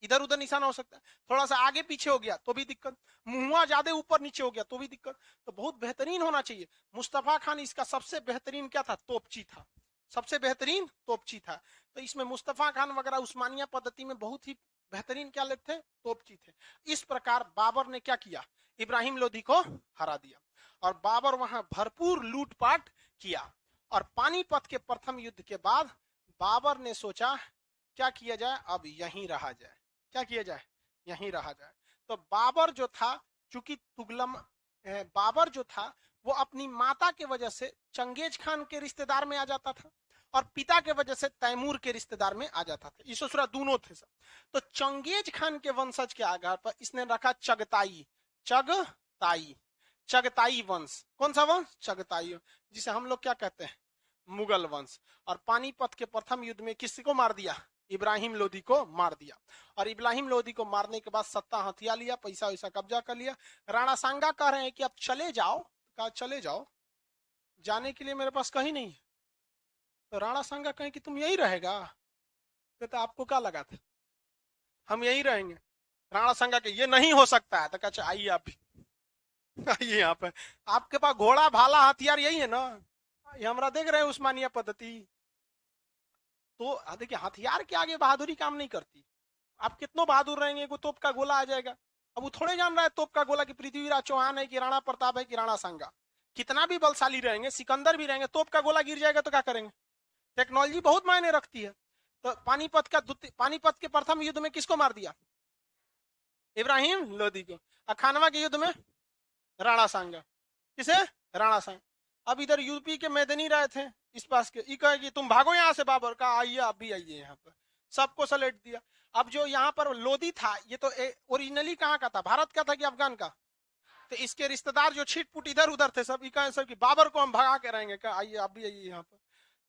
इधर उधर निशाना हो सकता है, थोड़ा सा आगे पीछे हो गया तो भी दिक्कत, मुंह ज्यादा ऊपर नीचे हो गया तो भी दिक्कत। तो बहुत बेहतरीन होना चाहिए। मुस्तफा खान इसका सबसे बेहतरीन क्या था, तोपची था, सबसे बेहतरीन तोपची था। तो इसमें मुस्तफा खान वगैरह उस्मानिया पद्धति में बहुत ही बेहतरीन क्या लोग थे, तोपची थे। इस प्रकार बाबर ने क्या किया, इब्राहिम लोदी को हरा दिया, और बाबर वहां भरपूर लूटपाट किया। और पानीपत के प्रथम युद्ध के बाद बाबर ने सोचा क्या किया जाए, अब यहीं रहा जाए। क्या किया जाए, यहीं रहा जाए। तो बाबर जो था, चूंकि बाबर जो था वो अपनी माता के वजह से चंगेज खान के रिश्तेदार में आ जाता था, और पिता के वजह से तैमूर के रिश्तेदार में आ जाता था। ये ससुरा दोनों थे सब। तो चंगेज खान के वंशज के आधार पर इसने रखा चगताई, चगताई वंश। कौन सा वंश, चगताई, जिसे हम लोग क्या कहते हैं, मुगल वंश। और पानीपत के प्रथम युद्ध में किसको मार दिया, इब्राहिम लोदी को मार दिया। और इब्राहिम लोदी को मारने के बाद सत्ता हथिया लिया, पैसा वैसा कब्जा कर लिया। राणा सांगा कह रहे हैं कि अब चले जाओ, कहा चले जाओ, जाने के लिए मेरे पास कहीं नहीं है। तो राणा सांगा कहें कि तुम यही रहेगा, कहते आपको क्या लगा था हम यही रहेंगे। राणा सांगा के ये नहीं हो सकता है, तो कहते आइए आप भी आइए यहाँ पे, आपके पास घोड़ा भाला हथियार यही है ना, ये हमारा देख रहे हैं उस्मानिया पद्धति। तो देखिए हथियार के आगे बहादुरी काम नहीं करती। आप कितनों बहादुर रहेंगे, कोई तोप का गोला आ जाएगा, अब वो थोड़े जान रहा है तोप का गोला कि पृथ्वीराज चौहान है कि राणा प्रताप है कि राणा सांगा। कितना भी बलशाली रहेंगे, सिकंदर भी रहेंगे, तोप का गोला गिर जाएगा तो क्या करेंगे। टेक्नोलॉजी बहुत मायने रखती है। तो पानीपत के प्रथम युद्ध में किसको मार दिया, इब्राहिम लोदी को। अखानवा के युद्ध में राणा सांगा, किसे, राणा सांगा। अब इधर यूपी के मैदानी रहे थे इस पास के, कहे कि तुम भागो यहाँ से, बाबर का आइए आप भी आइए यहाँ पर, सबको सलेट दिया। अब जो यहाँ पर लोदी था, ये तो ओरिजिनली कहाँ का था, भारत का था कि अफगान का। तो इसके रिश्तेदार जो छिटपुट इधर उधर थे सब, कहे सब कि बाबर को हम भगा के रहेंगे, क्या आइए आप भी आइए यहाँ पर।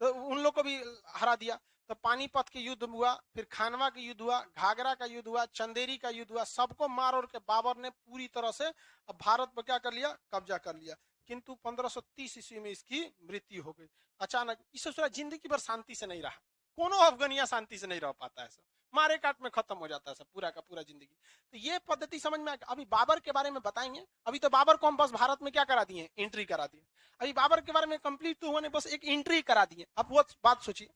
तो उन लोग को भी हरा दिया। तो पानीपत के युद्ध हुआ, फिर खानवा का युद्ध हुआ, घाघरा का युद्ध हुआ, चंदेरी का युद्ध हुआ, सबको मार और के बाबर ने पूरी तरह से अब भारत पर क्या कर लिया, कब्जा कर लिया। किंतु 1530 ईस्वी में इसकी मृत्यु हो गई अचानक। इस जिंदगी भर शांति से नहीं रहा। कोनो अफगानिया शांति से नहीं रह पाता है सब, मारे काट में खत्म हो जाता है सब, पूरा का पूरा जिंदगी। तो ये पद्धति समझ में अभी बाबर के बारे में बताएंगे। अभी तो बाबर को हम बस भारत में क्या करा दिए, एंट्री करा दिए। अभी बाबर के बारे में कंप्लीट तो हुआ नहीं, बस एक एंट्री करा दिए। अब वो बात सोचिए,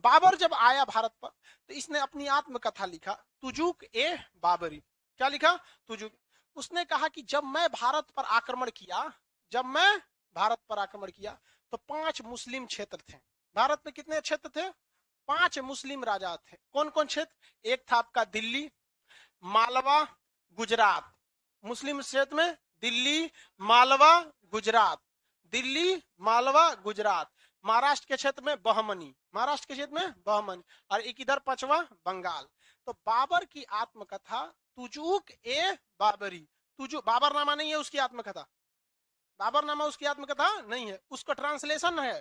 बाबर जब आया भारत पर तो इसने अपनी आत्मकथा लिखा, तुजुक ए बाबरी। क्या लिखा, तुजुक। उसने कहा कि जब मैं भारत पर आक्रमण किया, जब मैं भारत पर आक्रमण किया तो 5 मुस्लिम क्षेत्र थे। भारत में कितने क्षेत्र थे, 5 मुस्लिम राजा थे। कौन कौन क्षेत्र, एक था आपका दिल्ली, मालवा, गुजरात। मुस्लिम क्षेत्र में दिल्ली, मालवा, गुजरात, दिल्ली, मालवा, गुजरात। महाराष्ट्र के क्षेत्र में बहमनी, महाराष्ट्र के क्षेत्र में बहमनी, और एक इधर 5वां बंगाल। तो बाबर की आत्मकथा तुजुक ए बाबरी, तुजु बाबरनामा नहीं है उसकी आत्मकथा, बाबरनामा उसकी आत्मकथा नहीं है, उसका ट्रांसलेशन है।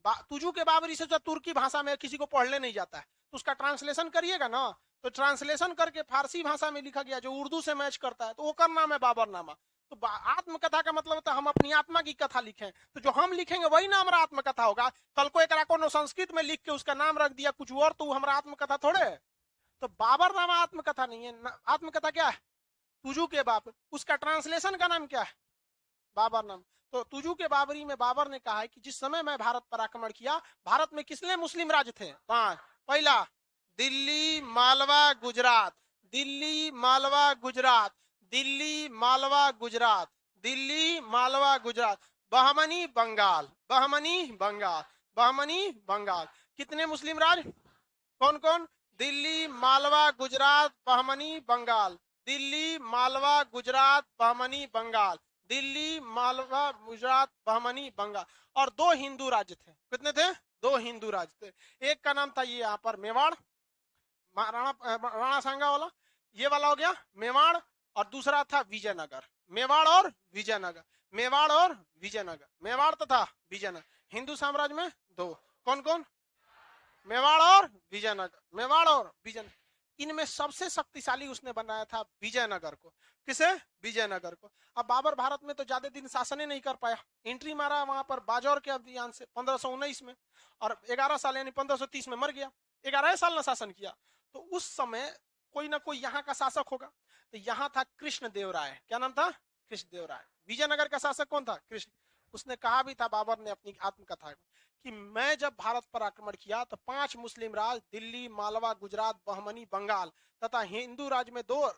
तुजु के बाबरी से तुर्की भाषा में किसी को पढ़ने नहीं जाता है, तो उसका ट्रांसलेशन करिएगा ना, तो ट्रांसलेशन करके फारसी भाषा में लिखा गया जो उर्दू से मैच करता है, तो वो नाम है बाबरनामा। तो आत्मकथा का मतलब होता है हम अपनी आत्मा की कथा लिखें, तो जो हम लिखेंगे वही ना हमारा आत्मकथा होगा। कल को एक को संस्कृत में लिख के उसका नाम रख दिया कुछ और, तो हमारा आत्मकथा थोड़े है। तो बाबरनामा आत्मकथा नहीं है। आत्मकथा क्या है, तुजु के बाप, उसका ट्रांसलेशन का नाम क्या है, बाबरनामा। तो तुजु के बाबरी में बाबर ने कहा है कि जिस समय मैं भारत पर आक्रमण किया, भारत में किसने मुस्लिम राज्य थे, 5। पहला दिल्ली, मालवा, गुजरात, दिल्ली, मालवा, गुजरात, दिल्ली, मालवा, गुजरात, दिल्ली, मालवा, गुजरात। बहमनी, बंगाल, बहमनी, बंगाल, बहमनी, बंगाल। कितने मुस्लिम राज्य, कौन कौन, दिल्ली, मालवा, गुजरात, बहमनी, बंगाल, दिल्ली, मालवा, गुजरात, बहमनी, बंगाल, दिल्ली, मालवा, गुजरात, बहमनी, बंगाल। और 2 हिंदू राज्य थे। कितने थे, 2 हिंदू राज्य थे। एक का नाम था ये यहाँ पर मेवाड़, राणा सांगा वाला, ये वाला हो गया मेवाड़, और दूसरा था विजयनगर। मेवाड़ और विजयनगर, मेवाड़ और विजयनगर, मेवाड़ तो था विजयनगर। हिंदू साम्राज्य में 2, कौन कौन, मेवाड़ और विजयनगर, मेवाड़ और विजयनगर। इनमें सबसे शक्तिशाली उसने बनाया था विजयनगर को। किसे, विजयनगर को। अब बाबर भारत में तो ज्यादा दिन शासन नहीं कर पाया, एंट्री मारा वहां पर बाजौर के अभियान से 1519 में, और 11 साल यानी 1530 में मर गया। 11 साल ना शासन किया। तो उस समय कोई ना कोई यहाँ का शासक होगा, तो यहाँ था कृष्ण देव राय। क्या नाम था, कृष्ण देव राय। विजयनगर का शासक कौन था, कृष्ण। उसने कहा भी था बाबर ने अपनी आत्मकथा कि मैं जब भारत पर आक्रमण किया तो 5 मुस्लिम राज्य, दिल्ली, मालवा, गुजरात, बहमनी, बंगाल, तथा हिंदू राज्य में 2,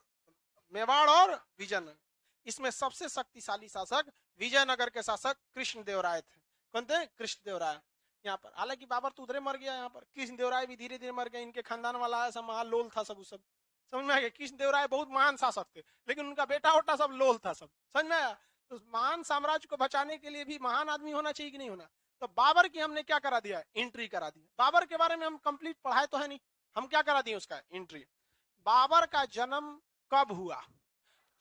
मेवाड़ और विजयनगर। इसमें सबसे शक्तिशाली शासक विजयनगर के शासक कृष्णदेवराय थे। कौन थे, कृष्णदेवराय। यहाँ पर हालांकि बाबर तो उधरे मर गया, यहाँ पर कृष्णदेवराय भी धीरे धीरे मर गए। इनके खानदान वाला है सब महालोल था, सब समझ में आ गया। कृष्णदेवराय बहुत महान शासक थे, लेकिन उनका बेटा वोटा सब लोल था, सब समझ में आया। तो महान साम्राज्य को बचाने के लिए भी महान आदमी होना चाहिए कि नहीं होना। तो बाबर की हमने क्या करा दिया, एंट्री करा दी। बाबर के बारे में हम कंप्लीट पढ़ाए तो है नहीं, हम क्या करा दिए उसका एंट्री। बाबर का जन्म कब हुआ,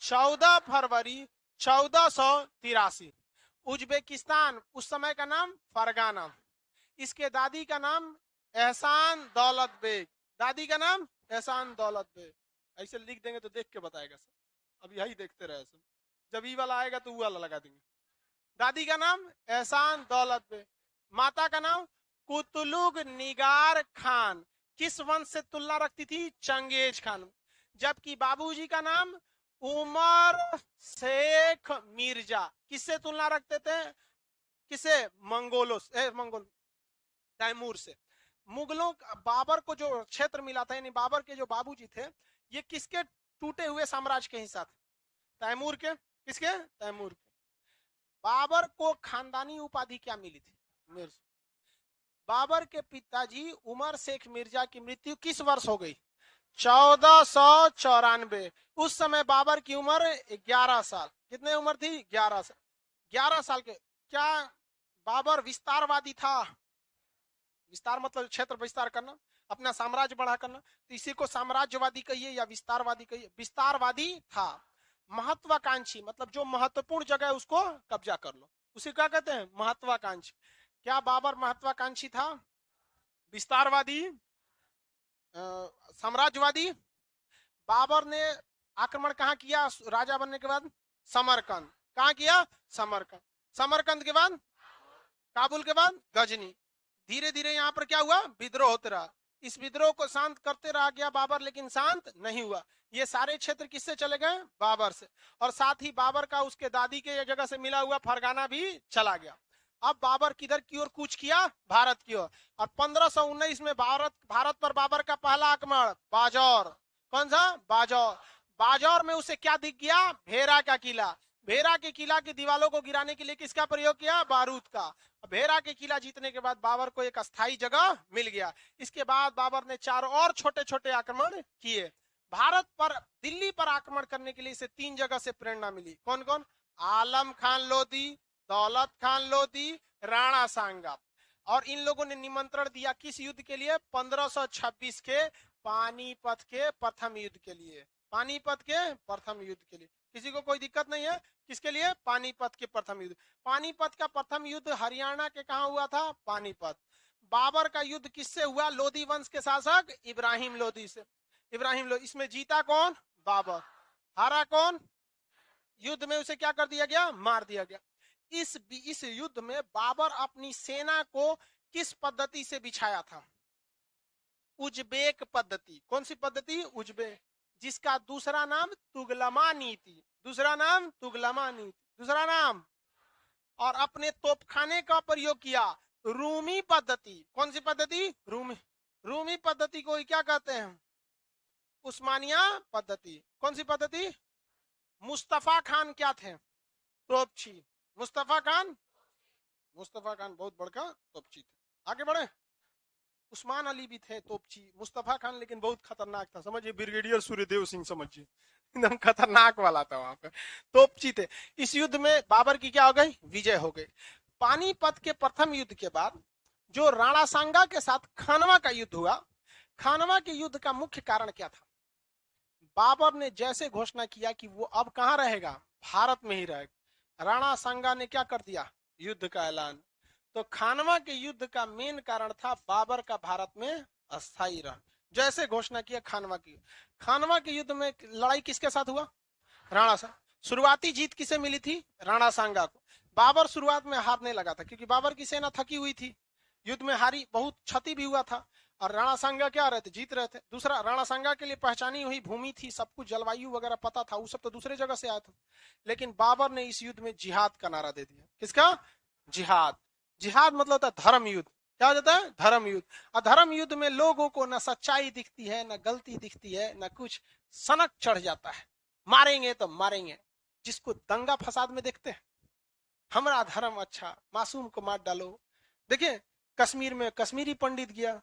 14 फरवरी 1483, उज्बेकिस्तान, उस समय का नाम फरगाना। इसके दादी का नाम एहसान दौलत बेग, दादी का नाम एहसान दौलत बेग। ऐसे लिख देंगे तो देख के बताएगा सब, अब यही देखते रहे सब, जब ई वाला आएगा तो वो वाला लगा देंगे। दादी का नाम एहसान दौलत बेग, माता का नाम कुतलुग निगार खान। किस वंश से तुलना रखती थी, चंगेज खान। जबकि बाबूजी का नाम उमर शेख मिर्जा। किससे तुलना रखते थे, किसे, मंगोलों से, मंगोल तैमूर से। मुगलों, बाबर को जो क्षेत्र मिला था, यानी बाबर के जो बाबूजी थे, ये किसके टूटे हुए साम्राज्य के हिस्सा थे, तैमूर के। किसके, तैमूर के। बाबर को खानदानी उपाधि क्या मिली थी, मिर्जा। बाबर के पिताजी उमर शेख मिर्जा की मृत्यु किस वर्ष हो गई, 1494। उस समय बाबर की उम्र 11 साल। कितने उम्र थी, 11 साल। 11 साल के। क्या बाबर विस्तारवादी था, विस्तार मतलब क्षेत्र विस्तार करना, अपना साम्राज्य बढ़ा करना, तो इसी को साम्राज्यवादी कहिए या विस्तारवादी कहिए, विस्तारवादी था। महत्वाकांक्षी मतलब जो महत्वपूर्ण जगह है उसको कब्जा कर लो, उसे क्या कहते हैं, महत्वाकांक्षी। क्या बाबर महत्वाकांक्षी था, विस्तारवादी, साम्राज्यवादी। बाबर ने आक्रमण कहां किया राजा बनने के बाद, समरकंद। कहां किया, समरकंद। समरकंद के बाद काबुल, के बाद गजनी। धीरे धीरे यहाँ पर क्या हुआ, विद्रोह होते रहा। इस विद्रोह को शांत करते रहा गया बाबर, लेकिन शांत नहीं हुआ। ये सारे क्षेत्र किससे चले गए, बाबर से। और साथ ही बाबर का उसके दादी के जगह से मिला हुआ फरगाना भी चला गया। अब बाबर किधर की ओर कूच किया, भारत की ओर। और 1519 में भारत पर बाबर का पहला आक्रमण, बाजौर। कौन सा, बाजौर। बाजौर में उसे क्या दिख गया, भेरा का किला। भेरा के किला की दीवारों को गिराने के लिए किसका प्रयोग किया, बारूद का। भेरा के किला जीतने के बाद बाबर को एक अस्थायी जगह मिल गया। इसके बाद बाबर ने 4 और छोटे छोटे आक्रमण किए। भारत पर, दिल्ली पर आक्रमण करने के लिए इसे 3 जगह से प्रेरणा मिली। कौन कौन, आलम खान लोधी, दौलत खान लोधी, राणा सांगा। और इन लोगों ने निमंत्रण दिया किस युद्ध के लिए, 1526 के पानीपत के प्रथम युद्ध के लिए। पानीपत के प्रथम युद्ध के लिए किसी को कोई दिक्कत नहीं है, किसके लिए, पानीपत के प्रथम युद्ध। पानीपत का प्रथम युद्ध हरियाणा के कहा हुआ था, पानीपत। बाबर का युद्ध किससे हुआ, लोधी वंश के शासक इब्राहिम लोधी से। इब्राहिम लोधी, इसमें जीता कौन, बाबर। हारा कौन, युद्ध में उसे क्या कर दिया गया, मार दिया गया। इस युद्ध में बाबर अपनी सेना को किस पद्धति से बिछाया था, उज्बेक पद्धति। कौन सी पद्धति, उज्बेक, जिसका दूसरा नाम तुगलमा नीति। दूसरा नाम तुगलमा नीति, दूसरा नाम। और अपने तोपखाने का प्रयोग किया, रूमी पद्धति। कौन सी पद्धति, रूमी। रूमी पद्धति को क्या कहते हैं, उस्मानिया पद्धति। कौन सी पद्धति, मुस्तफा खान क्या थे, तोपची। मुस्तफा खान बहुत बड़का तोपची थे। आगे बढ़े, उस्मान अली भी थे तोपची। मुस्तफा खान लेकिन बहुत खतरनाक था, समझिए ब्रिगेडियर सूर्यदेव सिंह, समझिए एकदम खतरनाक वाला था, वहां पे तोपची थे। इस युद्ध में बाबर की क्या हो गई, विजय हो गई। पानीपत के प्रथम युद्ध के बाद जो राणा सांगा के साथ खानवा का युद्ध हुआ, खानवा के युद्ध का मुख्य कारण क्या था, बाबर ने जैसे घोषणा किया कि वो अब कहां रहेगा, भारत में ही रहेगा। राणा सांगा ने क्या कर दिया, युद्ध का ऐलान। तो खानवा के युद्ध का मेन कारण था बाबर का भारत में अस्थायी रहना। जैसे घोषणा किया खानवा के युद्ध में लड़ाई किसके साथ हुआ, राणा सांगा। शुरुआती जीत किसे मिली थी, राणा सांगा को। बाबर शुरुआत में हारने लगा था क्योंकि बाबर की सेना थकी हुई थी, युद्ध में हारी, बहुत क्षति भी हुआ था। और राणा सांगा क्या रहे थे, जीत रहे थे। दूसरा, राणा सांगा के लिए पहचानी हुई भूमि थी, सब कुछ जलवायु वगैरह पता था, वो सब तो दूसरे जगह से आया था। लेकिन बाबर ने इस युद्ध में जिहाद का नारा दे दिया। किसका, जिहाद। जिहाद मतलब होता है धर्म युद्ध। क्या हो जाता है, धर्म युद्ध। और धर्म युद्ध में लोगों को न सच्चाई दिखती है, न गलती दिखती है, न कुछ, सनक चढ़ जाता है, मारेंगे तो मारेंगे। जिसको दंगा फसाद में देखते हैं, हमारा धर्म अच्छा, मासूम को मार डालो। देखिए कश्मीर में कश्मीरी पंडित गया,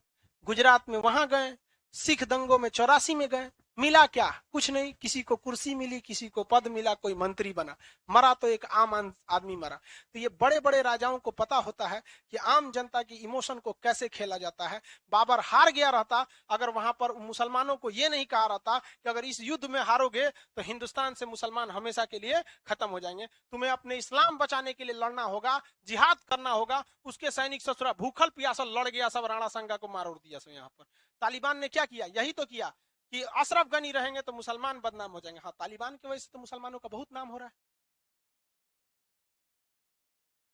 गुजरात में वहां गए, सिख दंगों में 84 में गए, मिला क्या, कुछ नहीं। किसी को कुर्सी मिली, किसी को पद मिला, कोई मंत्री बना, मरा तो एक आम आदमी मरा। तो ये बड़े बड़े राजाओं को पता होता है कि आम जनता की इमोशन को कैसे खेला जाता है। बाबर हार गया रहता अगर वहां पर मुसलमानों को ये नहीं कहा रहता कि अगर इस युद्ध में हारोगे तो हिंदुस्तान से मुसलमान हमेशा के लिए खत्म हो जाएंगे, तुम्हें अपने इस्लाम बचाने के लिए लड़ना होगा, जिहाद करना होगा। उसके सैनिक ससुरा भूखल प्यासल लड़ गया, सब राणा सांगा को मार उड़ दिया। सब यहाँ पर तालिबान ने क्या किया, यही तो किया कि अशरफ गनी रहेंगे तो मुसलमान बदनाम हो जाएंगे। हाँ, तालिबान की वजह से तो मुसलमानों का बहुत नाम हो रहा है।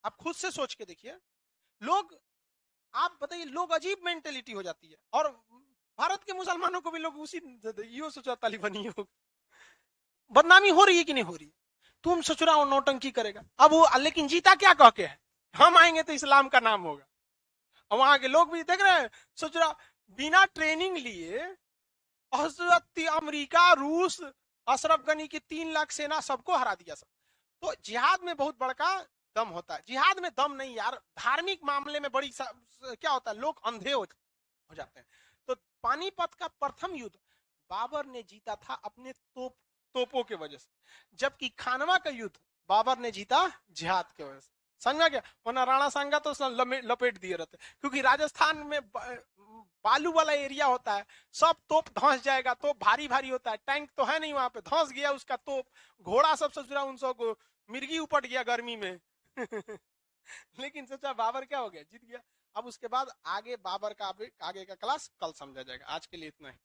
आप खुद से सोच के देखिए, लोग, आप बताइए, लोग अजीब मेंटेलिटी हो जाती है। और भारत के मुसलमानों को भी लोग उसी यो सोचा तालिबानी हो, बदनामी हो रही है कि नहीं हो रही। तुम सोच रहा हो नौटंकी करेगा, अब वो लेकिन जीता क्या कह के है, हम आएंगे तो इस्लाम का नाम होगा। और वहां के लोग भी देख रहे हैं, सोच रहा बिना ट्रेनिंग लिए अमेरिका, रूस, अशरफ गनी की 3 लाख सेना सबको हरा दिया सब। तो जिहाद में बहुत बड़का दम होता है। जिहाद में दम नहीं यार, धार्मिक मामले में बड़ी क्या होता है, लोग अंधे हो जाते हैं। तो पानीपत का प्रथम युद्ध बाबर ने जीता था अपने तोपों के वजह से, जबकि खानवा का युद्ध बाबर ने जीता जिहाद के वजह से। समझा क्या, वरना राणा सांगा तो लपेट दिए रहते, क्योंकि राजस्थान में बालू वाला एरिया होता है, सब तोप धंस जाएगा, तोप भारी भारी होता है, टैंक तो है नहीं वहां पे, धंस गया उसका तोप, घोड़ा सब सोच उन सब मिर्गी उपट गया गर्मी में लेकिन सोचा बाबर क्या हो गया, जीत गया। अब उसके बाद आगे बाबर का आगे का क्लास कल समझा जाएगा। आज के लिए इतना ही।